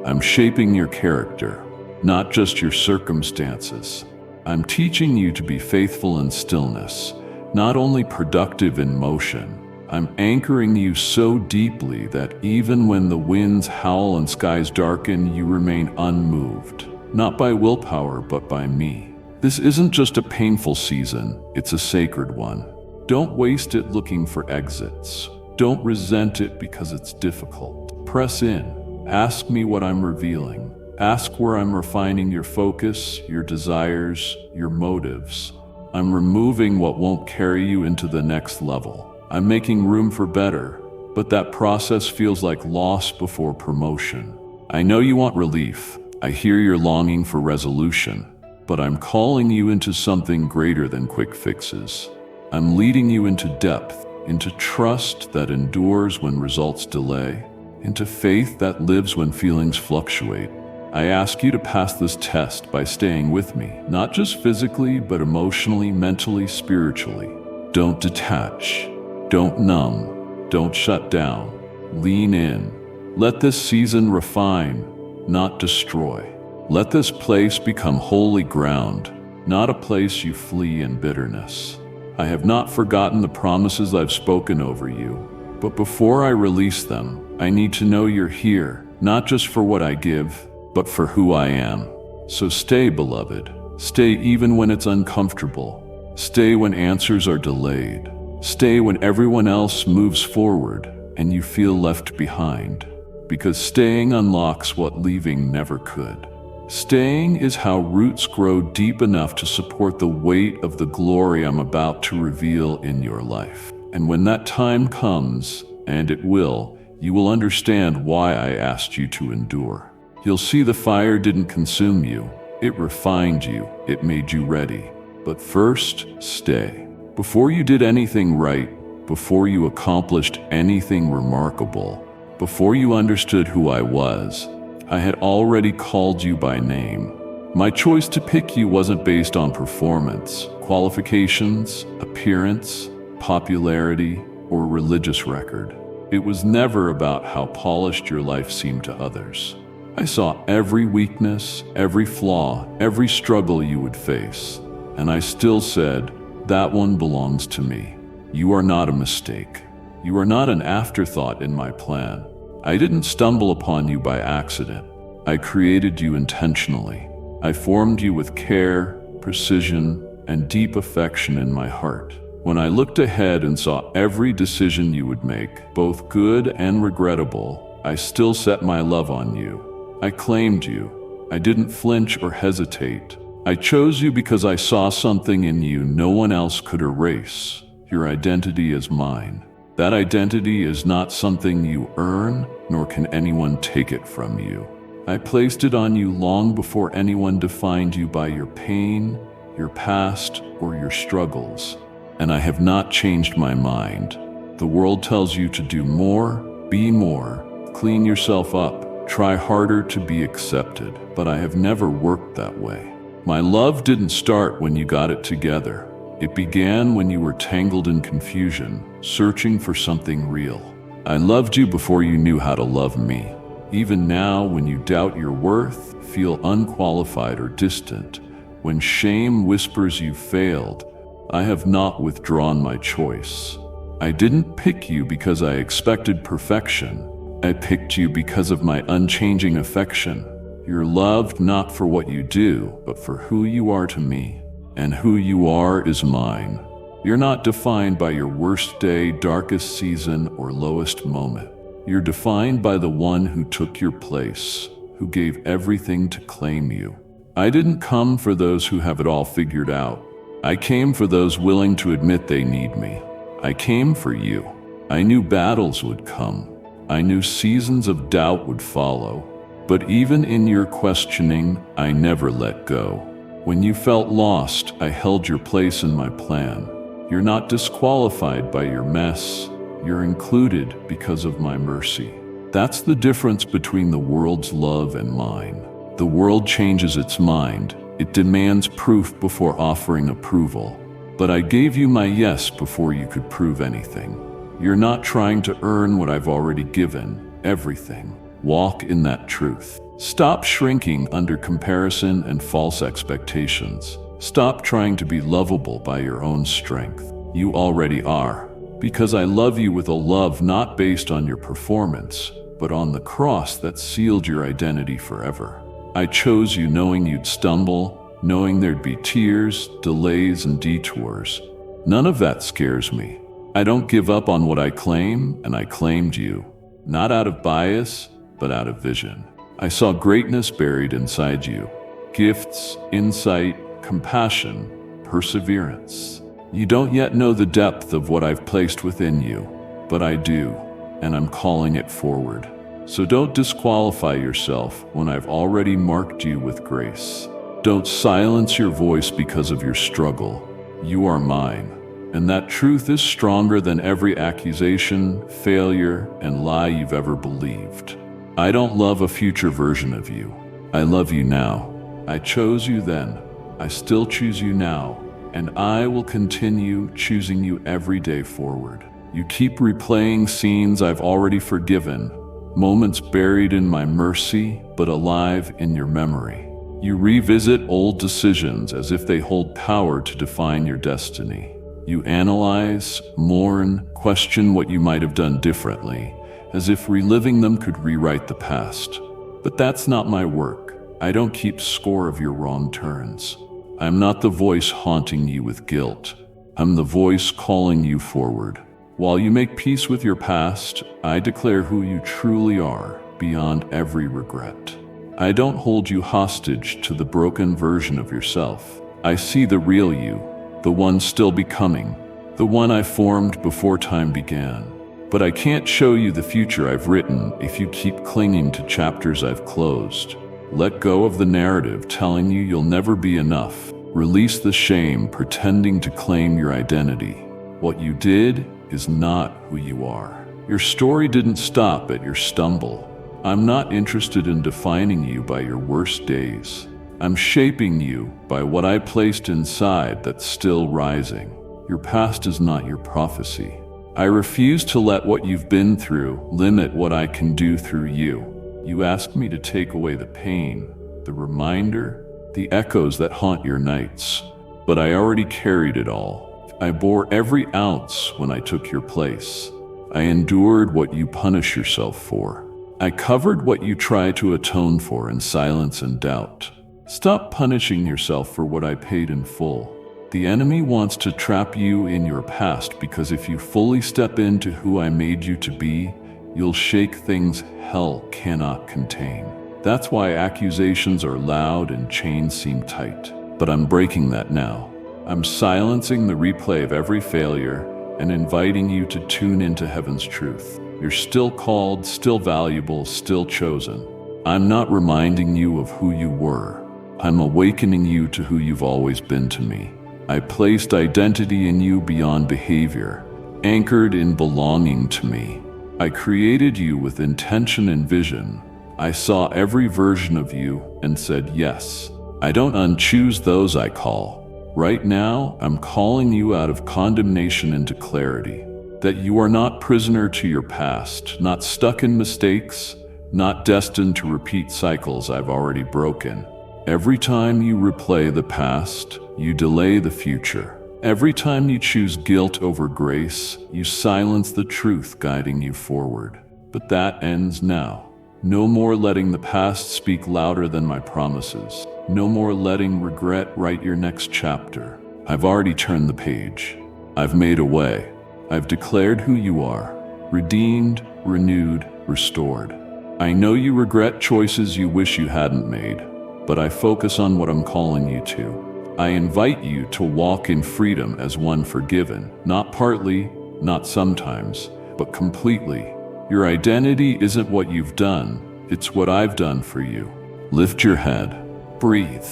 I'm shaping your character, not just your circumstances. I'm teaching you to be faithful in stillness, not only productive in motion. I'm anchoring you so deeply that even when the winds howl and skies darken, you remain unmoved, not by willpower, but by me. This isn't just a painful season, it's a sacred one. Don't waste it looking for exits. Don't resent it because it's difficult. Press in. Ask me what I'm revealing. Ask where I'm refining your focus, your desires, your motives. I'm removing what won't carry you into the next level. I'm making room for better, but that process feels like loss before promotion. I know you want relief. I hear you're longing for resolution. But I'm calling you into something greater than quick fixes. I'm leading you into depth, into trust that endures when results delay, into faith that lives when feelings fluctuate. I ask you to pass this test by staying with me, not just physically, but emotionally, mentally, spiritually. Don't detach. Don't numb. Don't shut down. Lean in. Let this season refine, not destroy. Let this place become holy ground, not a place you flee in bitterness. I have not forgotten the promises I've spoken over you, but before I release them, I need to know you're here, not just for what I give, but for who I am. So stay, beloved. Stay even when it's uncomfortable. Stay when answers are delayed. Stay when everyone else moves forward and you feel left behind. Because staying unlocks what leaving never could. Staying is how roots grow deep enough to support the weight of the glory I'm about to reveal in your life. And when that time comes, and it will, you will understand why I asked you to endure. You'll see the fire didn't consume you. It refined you. It made you ready. But first, stay. Before you did anything right, before you accomplished anything remarkable, before you understood who I was, I had already called you by name. My choice to pick you wasn't based on performance, qualifications, appearance, popularity, or religious record. It was never about how polished your life seemed to others. I saw every weakness, every flaw, every struggle you would face, and I still said, that one belongs to me. You are not a mistake. You are not an afterthought in my plan. I didn't stumble upon you by accident. I created you intentionally. I formed you with care, precision, and deep affection in my heart. When I looked ahead and saw every decision you would make, both good and regrettable, I still set my love on you. I claimed you. I didn't flinch or hesitate. I chose you because I saw something in you no one else could erase. Your identity is mine. That identity is not something you earn, nor can anyone take it from you. I placed it on you long before anyone defined you by your pain, your past, or your struggles. And I have not changed my mind. The world tells you to do more, be more, clean yourself up, try harder to be accepted. But I have never worked that way. My love didn't start when you got it together. It began when you were tangled in confusion, searching for something real. I loved you before you knew how to love me. Even now, when you doubt your worth, feel unqualified or distant, when shame whispers you failed, I have not withdrawn my choice. I didn't pick you because I expected perfection. I picked you because of my unchanging affection. You're loved not for what you do, but for who you are to me. And who you are is mine. You're not defined by your worst day, darkest season, or lowest moment. You're defined by the one who took your place, who gave everything to claim you. I didn't come for those who have it all figured out. I came for those willing to admit they need me. I came for you. I knew battles would come. I knew seasons of doubt would follow. But even in your questioning, I never let go. When you felt lost, I held your place in my plan. You're not disqualified by your mess. You're included because of my mercy. That's the difference between the world's love and mine. The world changes its mind. It demands proof before offering approval. But I gave you my yes before you could prove anything. You're not trying to earn what I've already given, everything. Walk in that truth. Stop shrinking under comparison and false expectations. Stop trying to be lovable by your own strength. You already are. Because I love you with a love not based on your performance, but on the cross that sealed your identity forever. I chose you knowing you'd stumble, knowing there'd be tears, delays, and detours. None of that scares me. I don't give up on what I claim, and I claimed you. Not out of bias, but out of vision. I saw greatness buried inside you. Gifts, insight, compassion, perseverance. You don't yet know the depth of what I've placed within you, but I do, and I'm calling it forward. So don't disqualify yourself when I've already marked you with grace. Don't silence your voice because of your struggle. You are mine, and that truth is stronger than every accusation, failure, and lie you've ever believed. I don't love a future version of you. I love you now. I chose you then. I still choose you now. And I will continue choosing you every day forward. You keep replaying scenes I've already forgiven, moments buried in my mercy, but alive in your memory. You revisit old decisions as if they hold power to define your destiny. You analyze, mourn, question what you might have done differently, as if reliving them could rewrite the past. But that's not my work. I don't keep score of your wrong turns. I'm not the voice haunting you with guilt. I'm the voice calling you forward. While you make peace with your past, I declare who you truly are beyond every regret. I don't hold you hostage to the broken version of yourself. I see the real you, the one still becoming, the one I formed before time began. But I can't show you the future I've written if you keep clinging to chapters I've closed. Let go of the narrative telling you you'll never be enough. Release the shame pretending to claim your identity. What you did is not who you are. Your story didn't stop at your stumble. I'm not interested in defining you by your worst days. I'm shaping you by what I placed inside that's still rising. Your past is not your prophecy. I refuse to let what you've been through limit what I can do through you. You asked me to take away the pain, the reminder, the echoes that haunt your nights. But I already carried it all. I bore every ounce when I took your place. I endured what you punish yourself for. I covered what you try to atone for in silence and doubt. Stop punishing yourself for what I paid in full. The enemy wants to trap you in your past because if you fully step into who I made you to be, you'll shake things hell cannot contain. That's why accusations are loud and chains seem tight. But I'm breaking that now. I'm silencing the replay of every failure and inviting you to tune into heaven's truth. You're still called, still valuable, still chosen. I'm not reminding you of who you were. I'm awakening you to who you've always been to me. I placed identity in you beyond behavior, anchored in belonging to me. I created you with intention and vision. I saw every version of you and said yes. I don't unchoose those I call. Right now, I'm calling you out of condemnation into clarity. That you are not prisoner to your past, not stuck in mistakes, not destined to repeat cycles I've already broken. Every time you replay the past, you delay the future. Every time you choose guilt over grace, you silence the truth guiding you forward. But that ends now. No more letting the past speak louder than my promises. No more letting regret write your next chapter. I've already turned the page. I've made a way. I've declared who you are, redeemed, renewed, restored. I know you regret choices you wish you hadn't made, but I focus on what I'm calling you to. I invite you to walk in freedom as one forgiven, not partly, not sometimes, but completely. Your identity isn't what you've done, it's what I've done for you. Lift your head. Breathe.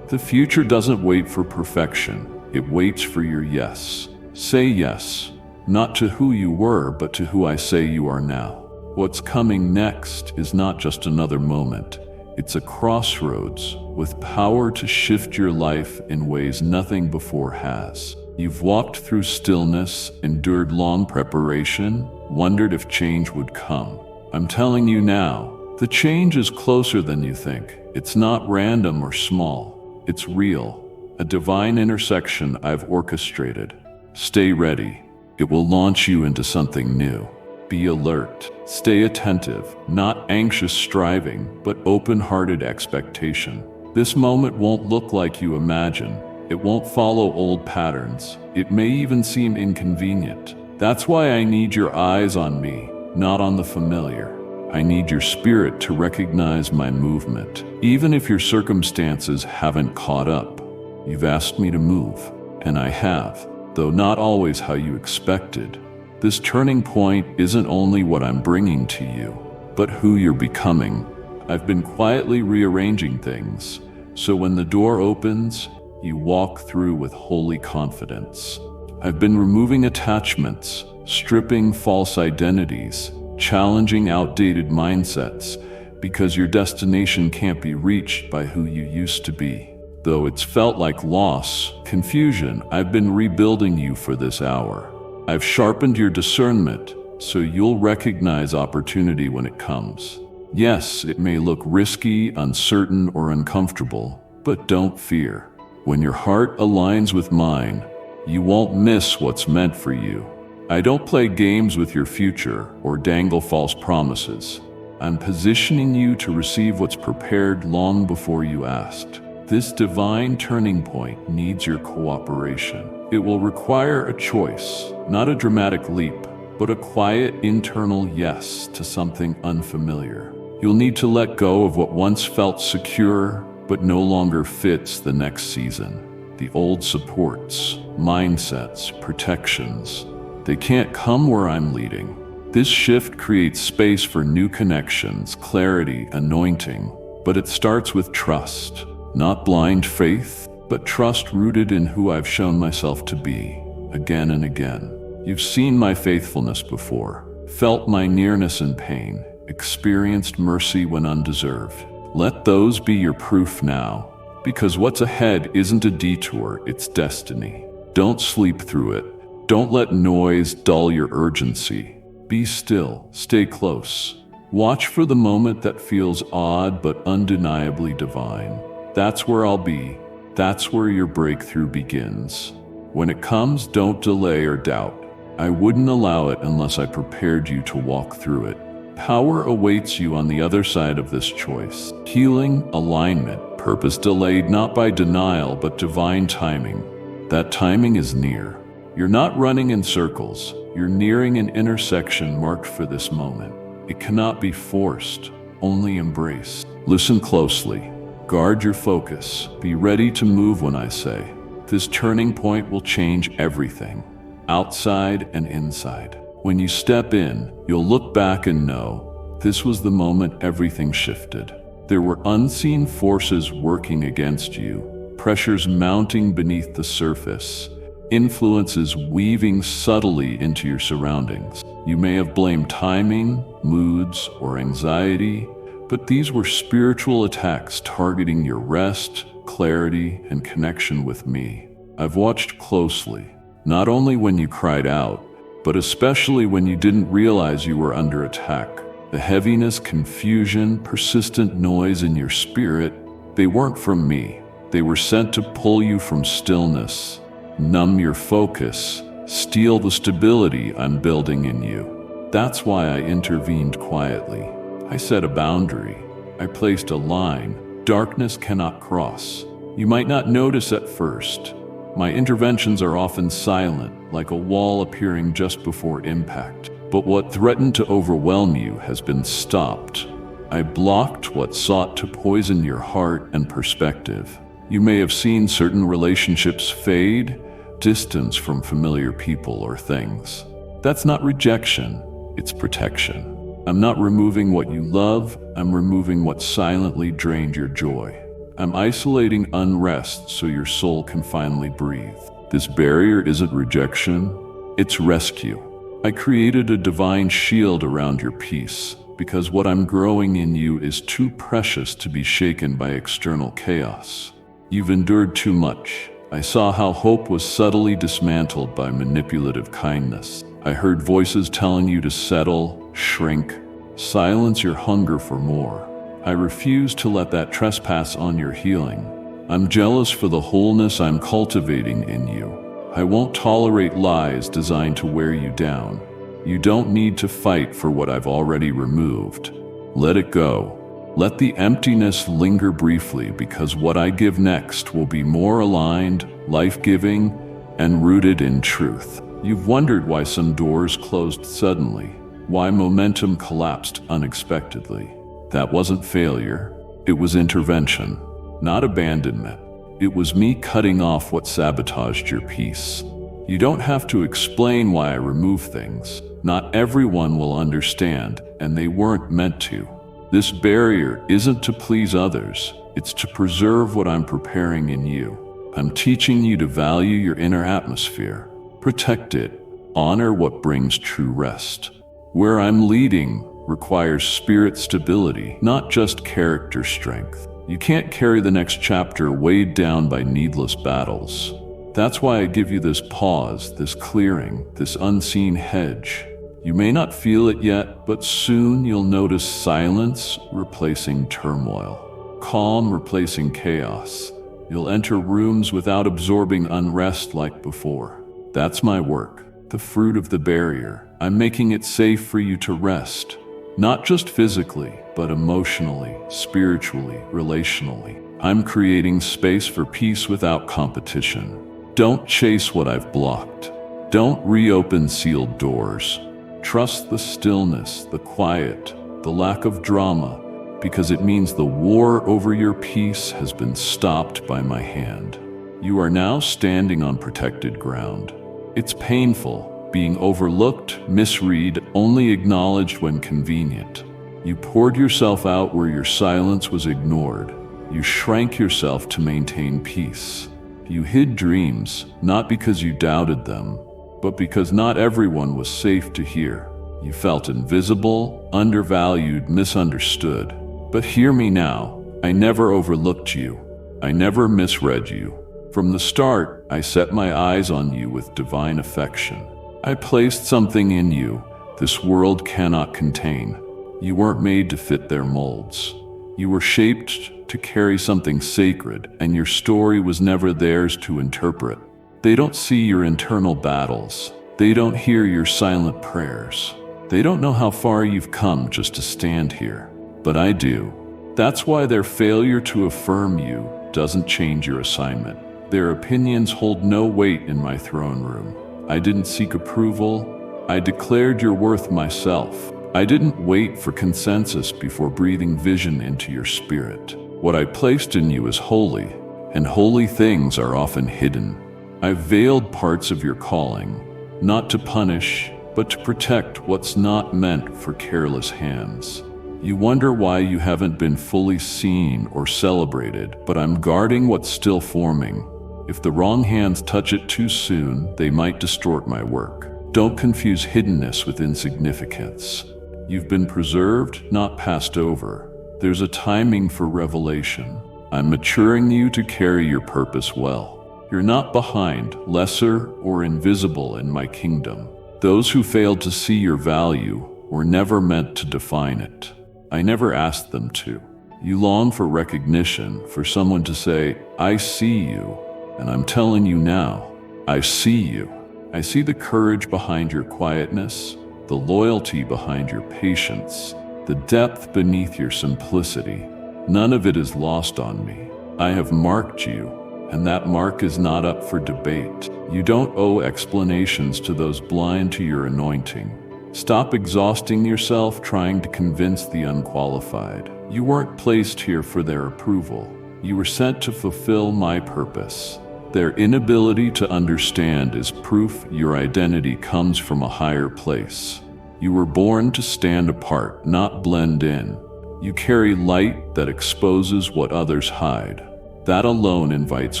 The future doesn't wait for perfection, it waits for your yes. Say yes, not to who you were, but to who I say you are now. What's coming next is not just another moment. It's a crossroads with power to shift your life in ways nothing before has. You've walked through stillness, endured long preparation, wondered if change would come. I'm telling you now, the change is closer than you think. It's not random or small. It's real, a divine intersection I've orchestrated. Stay ready. It will launch you into something new. Be alert. Stay attentive, not anxious striving, but open-hearted expectation. This moment won't look like you imagine. It won't follow old patterns. It may even seem inconvenient. That's why I need your eyes on me, not on the familiar. I need your spirit to recognize my movement, even if your circumstances haven't caught up. You've asked me to move, and I have, though not always how you expected. This turning point isn't only what I'm bringing to you, but who you're becoming. I've been quietly rearranging things, so when the door opens, you walk through with holy confidence. I've been removing attachments, stripping false identities, challenging outdated mindsets, because your destination can't be reached by who you used to be. Though it's felt like loss, confusion, I've been rebuilding you for this hour. I've sharpened your discernment, so you'll recognize opportunity when it comes. Yes, it may look risky, uncertain, or uncomfortable, but don't fear. When your heart aligns with mine, you won't miss what's meant for you. I don't play games with your future or dangle false promises. I'm positioning you to receive what's prepared long before you asked. This divine turning point needs your cooperation. It will require a choice, not a dramatic leap, but a quiet internal yes to something unfamiliar. You'll need to let go of what once felt secure but no longer fits the next season. The old supports, mindsets, protections, they can't come where I'm leading. This shift creates space for new connections, clarity, anointing, but it starts with trust. Not blind faith, but trust rooted in who I've shown myself to be, again and again. You've seen my faithfulness before, felt my nearness and pain, experienced mercy when undeserved. Let those be your proof now, because what's ahead isn't a detour, it's destiny. Don't sleep through it. Don't let noise dull your urgency. Be still, stay close. Watch for the moment that feels odd but undeniably divine. That's where I'll be. That's where your breakthrough begins. When it comes, don't delay or doubt. I wouldn't allow it unless I prepared you to walk through it. Power awaits you on the other side of this choice. Healing, alignment, purpose delayed not by denial but divine timing. That timing is near. You're not running in circles. You're nearing an intersection marked for this moment. It cannot be forced, only embraced. Listen closely. Guard your focus. Be ready to move when I say. This turning point will change everything, outside and inside. When you step in, you'll look back and know, this was the moment everything shifted. There were unseen forces working against you, pressures mounting beneath the surface, influences weaving subtly into your surroundings. You may have blamed timing, moods, or anxiety, but these were spiritual attacks targeting your rest, clarity, and connection with me. I've watched closely, not only when you cried out, but especially when you didn't realize you were under attack. The heaviness, confusion, persistent noise in your spirit, they weren't from me. They were sent to pull you from stillness, numb your focus, steal the stability I'm building in you. That's why I intervened quietly. I set a boundary. I placed a line darkness cannot cross. You might not notice at first. My interventions are often silent, like a wall appearing just before impact. But what threatened to overwhelm you has been stopped. I blocked what sought to poison your heart and perspective. You may have seen certain relationships fade, distance from familiar people or things. That's not rejection, it's protection. I'm not removing what you love, I'm removing what silently drained your joy. I'm isolating unrest so your soul can finally breathe. This barrier isn't rejection, it's rescue. I created a divine shield around your peace, because what I'm growing in you is too precious to be shaken by external chaos. You've endured too much. I saw how hope was subtly dismantled by manipulative kindness. I heard voices telling you to settle, shrink, silence your hunger for more. I refuse to let that trespass on your healing. I'm jealous for the wholeness I'm cultivating in you. I won't tolerate lies designed to wear you down. You don't need to fight for what I've already removed. Let it go. Let the emptiness linger briefly, because what I give next will be more aligned, life-giving, and rooted in truth. You've wondered why some doors closed suddenly, why momentum collapsed unexpectedly. That wasn't failure, it was intervention, not abandonment. It was me cutting off what sabotaged your peace. You don't have to explain why I remove things. Not everyone will understand, and they weren't meant to. This barrier isn't to please others, it's to preserve what I'm preparing in you. I'm teaching you to value your inner atmosphere. Protect it. Honor what brings true rest. Where I'm leading requires spirit stability, not just character strength. You can't carry the next chapter weighed down by needless battles. That's why I give you this pause, this clearing, this unseen hedge. You may not feel it yet, but soon you'll notice silence replacing turmoil, calm replacing chaos. You'll enter rooms without absorbing unrest like before. That's my work, the fruit of the barrier. I'm making it safe for you to rest, not just physically, but emotionally, spiritually, relationally. I'm creating space for peace without competition. Don't chase what I've blocked. Don't reopen sealed doors. Trust the stillness, the quiet, the lack of drama, because it means the war over your peace has been stopped by my hand. You are now standing on protected ground. It's painful, being overlooked, misread, only acknowledged when convenient. You poured yourself out where your silence was ignored. You shrank yourself to maintain peace. You hid dreams, not because you doubted them, but because not everyone was safe to hear. You felt invisible, undervalued, misunderstood. But hear me now, I never overlooked you. I never misread you. From the start, I set my eyes on you with divine affection. I placed something in you this world cannot contain. You weren't made to fit their molds. You were shaped to carry something sacred, and your story was never theirs to interpret. They don't see your internal battles. They don't hear your silent prayers. They don't know how far you've come just to stand here. But I do. That's why their failure to affirm you doesn't change your assignment. Their opinions hold no weight in my throne room. I didn't seek approval. I declared your worth myself. I didn't wait for consensus before breathing vision into your spirit. What I placed in you is holy, and holy things are often hidden. I've veiled parts of your calling, not to punish, but to protect what's not meant for careless hands. You wonder why you haven't been fully seen or celebrated, but I'm guarding what's still forming. If the wrong hands touch it too soon, they might distort my work. Don't confuse hiddenness with insignificance. You've been preserved, not passed over. There's a timing for revelation. I'm maturing you to carry your purpose well. You're not behind, lesser, or invisible in my kingdom. Those who failed to see your value were never meant to define it. I never asked them to. You long for recognition, for someone to say, I see you. And I'm telling you now, I see you. I see the courage behind your quietness, the loyalty behind your patience, the depth beneath your simplicity. None of it is lost on me. I have marked you, and that mark is not up for debate. You don't owe explanations to those blind to your anointing. Stop exhausting yourself trying to convince the unqualified. You weren't placed here for their approval. You were sent to fulfill my purpose. Their inability to understand is proof your identity comes from a higher place. You were born to stand apart, not blend in. You carry light that exposes what others hide. That alone invites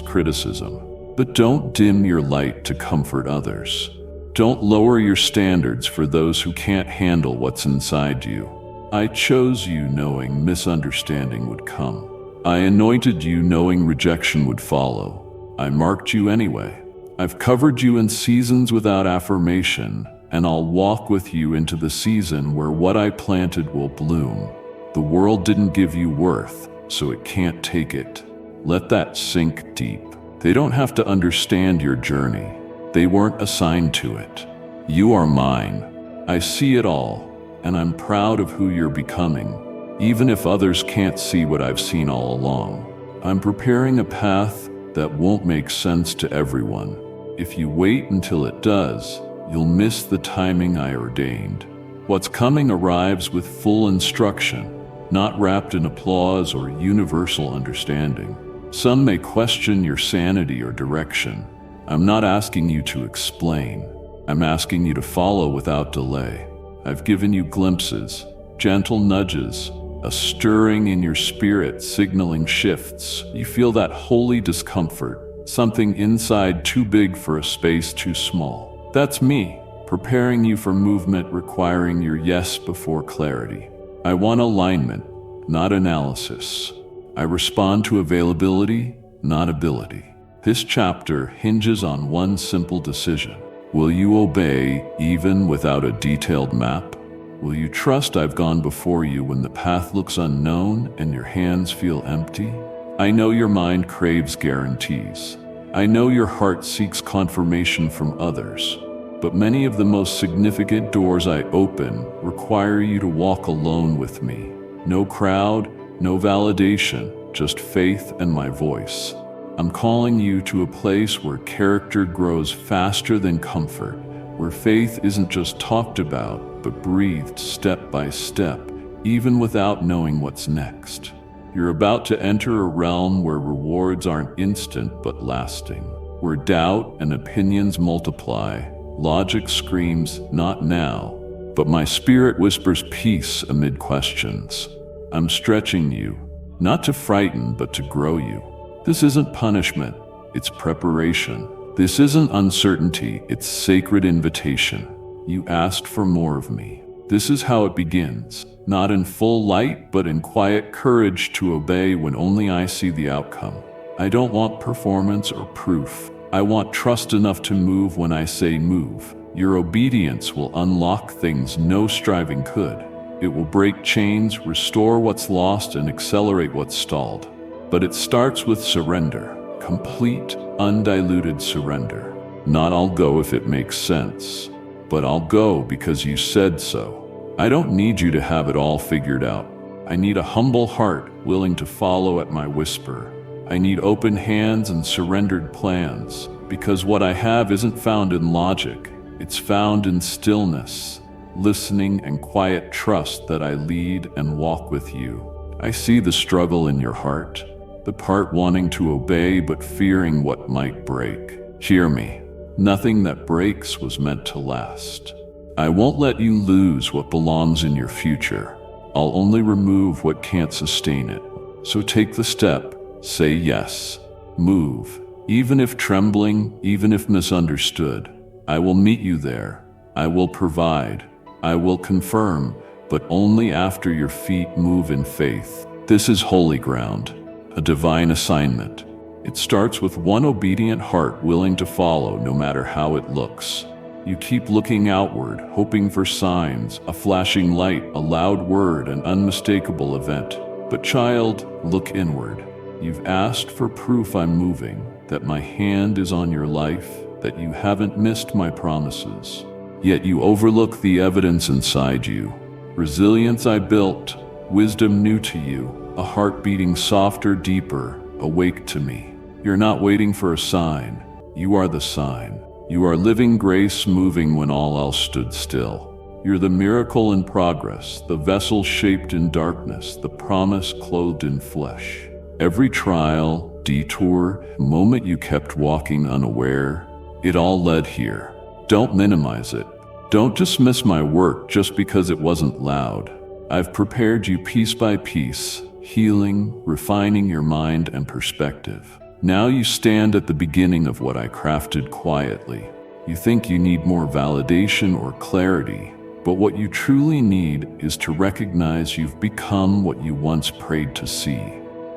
criticism. But don't dim your light to comfort others. Don't lower your standards for those who can't handle what's inside you. I chose you knowing misunderstanding would come. I anointed you knowing rejection would follow. I marked you anyway. I've covered you in seasons without affirmation, and I'll walk with you into the season where what I planted will bloom. The world didn't give you worth, so it can't take it. Let that sink deep. They don't have to understand your journey. They weren't assigned to it. You are mine. I see it all, and I'm proud of who you're becoming, even if others can't see what I've seen all along. I'm preparing a path that won't make sense to everyone. If you wait until it does, you'll miss the timing I ordained. What's coming arrives with full instruction, not wrapped in applause or universal understanding. Some may question your sanity or direction. I'm not asking you to explain. I'm asking you to follow without delay. I've given you glimpses, gentle nudges, a stirring in your spirit signaling shifts. You feel that holy discomfort, something inside too big for a space too small. That's me, preparing you for movement requiring your yes before clarity. I want alignment, not analysis. I respond to availability, not ability. This chapter hinges on one simple decision. Will you obey even without a detailed map? Will you trust I've gone before you when the path looks unknown and your hands feel empty? I know your mind craves guarantees. I know your heart seeks confirmation from others. But many of the most significant doors I open require you to walk alone with me. No crowd, no validation, just faith and my voice. I'm calling you to a place where character grows faster than comfort, where faith isn't just talked about, but breathed step by step, even without knowing what's next. You're about to enter a realm where rewards aren't instant but lasting, where doubt and opinions multiply. Logic screams, "Not now," but my spirit whispers peace amid questions. I'm stretching you, not to frighten, but to grow you. This isn't punishment, it's preparation. This isn't uncertainty, it's sacred invitation. You asked for more of me. This is how it begins, not in full light, but in quiet courage to obey when only I see the outcome. I don't want performance or proof. I want trust enough to move when I say move. Your obedience will unlock things no striving could. It will break chains, restore what's lost, and accelerate what's stalled. But it starts with surrender, complete, undiluted surrender. Not "I'll go if it makes sense," but "I'll go because you said so." I don't need you to have it all figured out. I need a humble heart willing to follow at my whisper. I need open hands and surrendered plans, because what I have isn't found in logic. It's found in stillness, listening, and quiet trust that I lead and walk with you. I see the struggle in your heart, the part wanting to obey but fearing what might break. Hear me. Nothing that breaks was meant to last. I won't let you lose what belongs in your future. I'll only remove what can't sustain it. So take the step, say yes, move. Even if trembling, even if misunderstood, I will meet you there. I will provide. I will confirm, but only after your feet move in faith. This is holy ground, a divine assignment. It starts with one obedient heart willing to follow no matter how it looks. You keep looking outward, hoping for signs, a flashing light, a loud word, an unmistakable event. But child, look inward. You've asked for proof I'm moving, that my hand is on your life, that you haven't missed my promises. Yet you overlook the evidence inside you. Resilience I built, wisdom new to you, a heart beating softer, deeper, awake to me. You're not waiting for a sign. You are the sign. You are living grace moving when all else stood still. You're the miracle in progress, the vessel shaped in darkness, the promise clothed in flesh. Every trial, detour, moment you kept walking unaware, it all led here. Don't minimize it. Don't dismiss my work just because it wasn't loud. I've prepared you piece by piece, healing, refining your mind and perspective. Now you stand at the beginning of what I crafted quietly. You think you need more validation or clarity, but what you truly need is to recognize you've become what you once prayed to see.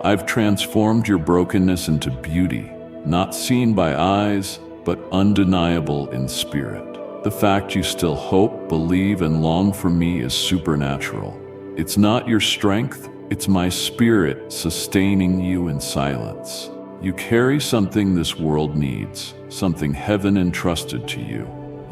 I've transformed your brokenness into beauty, not seen by eyes, but undeniable in spirit. The fact you still hope, believe, and long for me is supernatural. It's not your strength, it's my spirit sustaining you in silence. You carry something this world needs, something heaven entrusted to you.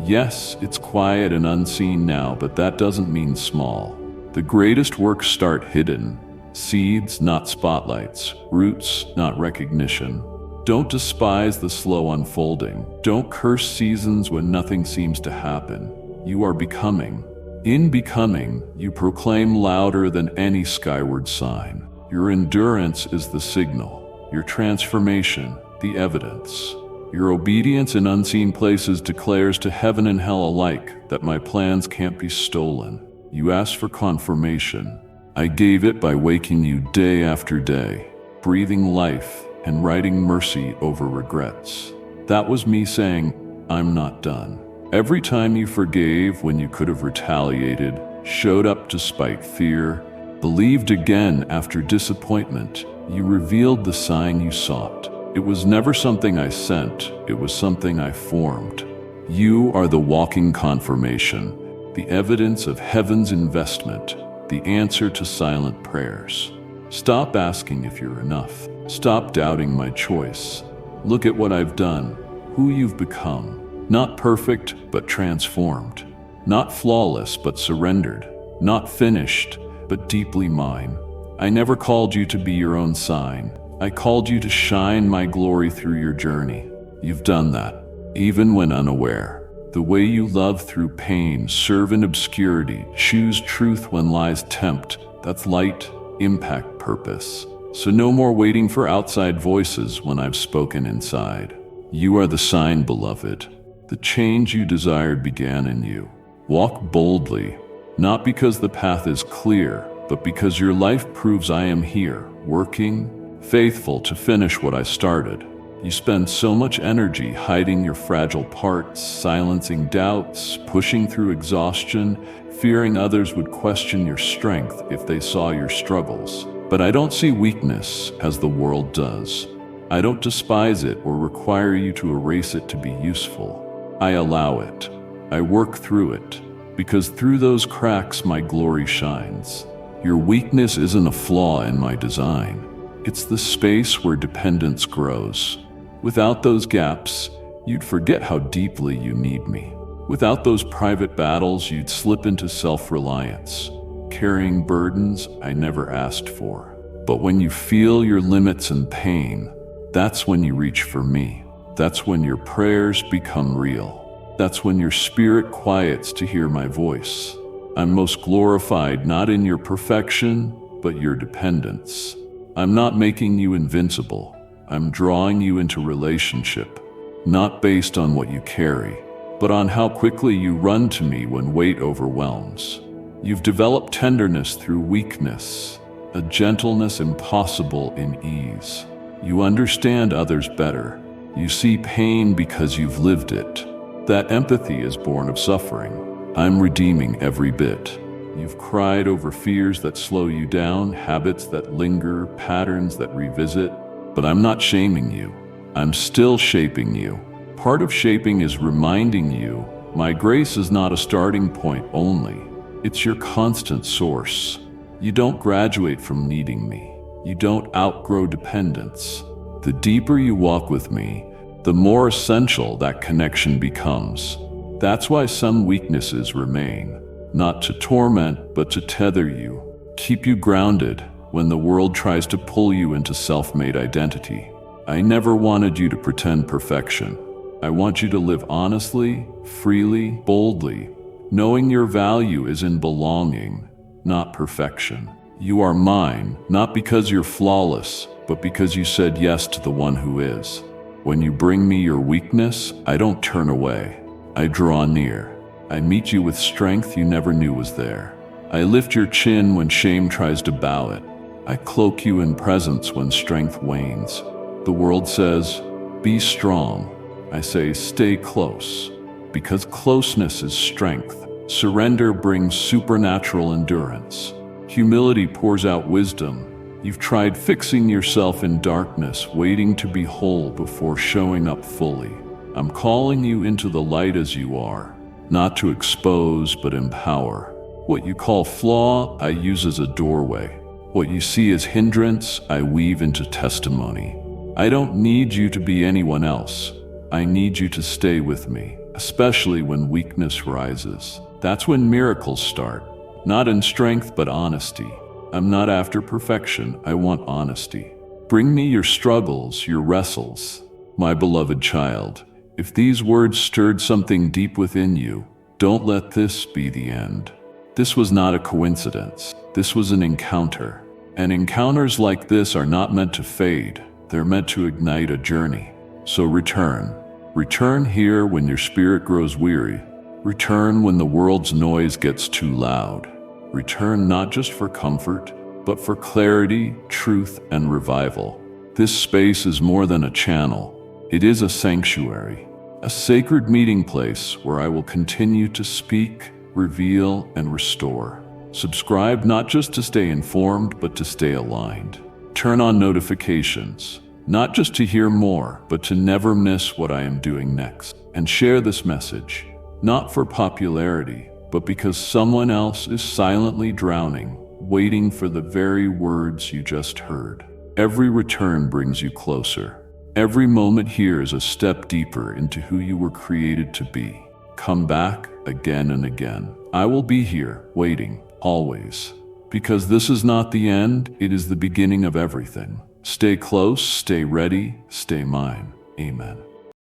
Yes, it's quiet and unseen now, but that doesn't mean small. The greatest works start hidden. Seeds, not spotlights. Roots, not recognition. Don't despise the slow unfolding. Don't curse seasons when nothing seems to happen. You are becoming. In becoming, you proclaim louder than any skyward sign. Your endurance is the signal. Your transformation, the evidence. Your obedience in unseen places declares to heaven and hell alike that my plans can't be stolen. You asked for confirmation. I gave it by waking you day after day, breathing life and writing mercy over regrets. That was me saying, I'm not done. Every time you forgave when you could have retaliated, showed up despite fear, believed again after disappointment, you revealed the sign you sought. It was never something I sent, it was something I formed. You are the walking confirmation, the evidence of heaven's investment, the answer to silent prayers. Stop asking if you're enough. Stop doubting my choice. Look at what I've done, who you've become. Not perfect, but transformed. Not flawless, but surrendered. Not finished, but deeply mine. I never called you to be your own sign. I called you to shine my glory through your journey. You've done that, even when unaware. The way you love through pain, serve in obscurity, choose truth when lies tempt, that's light, impact, purpose. So no more waiting for outside voices when I've spoken inside. You are the sign, beloved. The change you desired began in you. Walk boldly, not because the path is clear, but because your life proves I am here, working, faithful to finish what I started. You spend so much energy hiding your fragile parts, silencing doubts, pushing through exhaustion, fearing others would question your strength if they saw your struggles. But I don't see weakness as the world does. I don't despise it or require you to erase it to be useful. I allow it. I work through it, because through those cracks my glory shines. Your weakness isn't a flaw in my design. It's the space where dependence grows. Without those gaps, you'd forget how deeply you need me. Without those private battles, you'd slip into self-reliance, carrying burdens I never asked for. But when you feel your limits and pain, that's when you reach for me. That's when your prayers become real. That's when your spirit quiets to hear my voice. I'm most glorified not in your perfection, but your dependence. I'm not making you invincible. I'm drawing you into relationship, not based on what you carry, but on how quickly you run to me when weight overwhelms. You've developed tenderness through weakness, a gentleness impossible in ease. You understand others better. You see pain because you've lived it. That empathy is born of suffering. I'm redeeming every bit. You've cried over fears that slow you down, habits that linger, patterns that revisit. But I'm not shaming you. I'm still shaping you. Part of shaping is reminding you, my grace is not a starting point only. It's your constant source. You don't graduate from needing me. You don't outgrow dependence. The deeper you walk with me, the more essential that connection becomes. That's why some weaknesses remain, not to torment, but to tether you, keep you grounded when the world tries to pull you into self-made identity. I never wanted you to pretend perfection. I want you to live honestly, freely, boldly, knowing your value is in belonging, not perfection. You are mine, not because you're flawless, but because you said yes to the one who is. When you bring me your weakness, I don't turn away. I draw near. I meet you with strength you never knew was there. I lift your chin when shame tries to bow it. I cloak you in presence when strength wanes. The world says, be strong. I say, stay close, because closeness is strength. Surrender brings supernatural endurance. Humility pours out wisdom. You've tried fixing yourself in darkness, waiting to be whole before showing up fully. I'm calling you into the light as you are, not to expose but empower. What you call flaw, I use as a doorway. What you see as hindrance, I weave into testimony. I don't need you to be anyone else. I need you to stay with me, especially when weakness rises. That's when miracles start. Not in strength, but honesty. I'm not after perfection. I want honesty. Bring me your struggles, your wrestles. My beloved child, if these words stirred something deep within you, don't let this be the end. This was not a coincidence. This was an encounter. And encounters like this are not meant to fade. They're meant to ignite a journey. So return. Return here when your spirit grows weary. Return when the world's noise gets too loud. Return not just for comfort, but for clarity, truth, and revival. This space is more than a channel. It is a sanctuary, a sacred meeting place where I will continue to speak, reveal, and restore. Subscribe not just to stay informed, but to stay aligned. Turn on notifications, not just to hear more, but to never miss what I am doing next. And share this message, not for popularity, but because someone else is silently drowning, waiting for the very words you just heard. Every return brings you closer. Every moment here is a step deeper into who you were created to be. Come back again and again. I will be here, waiting, always. Because this is not the end, it is the beginning of everything. Stay close, stay ready, stay mine. Amen.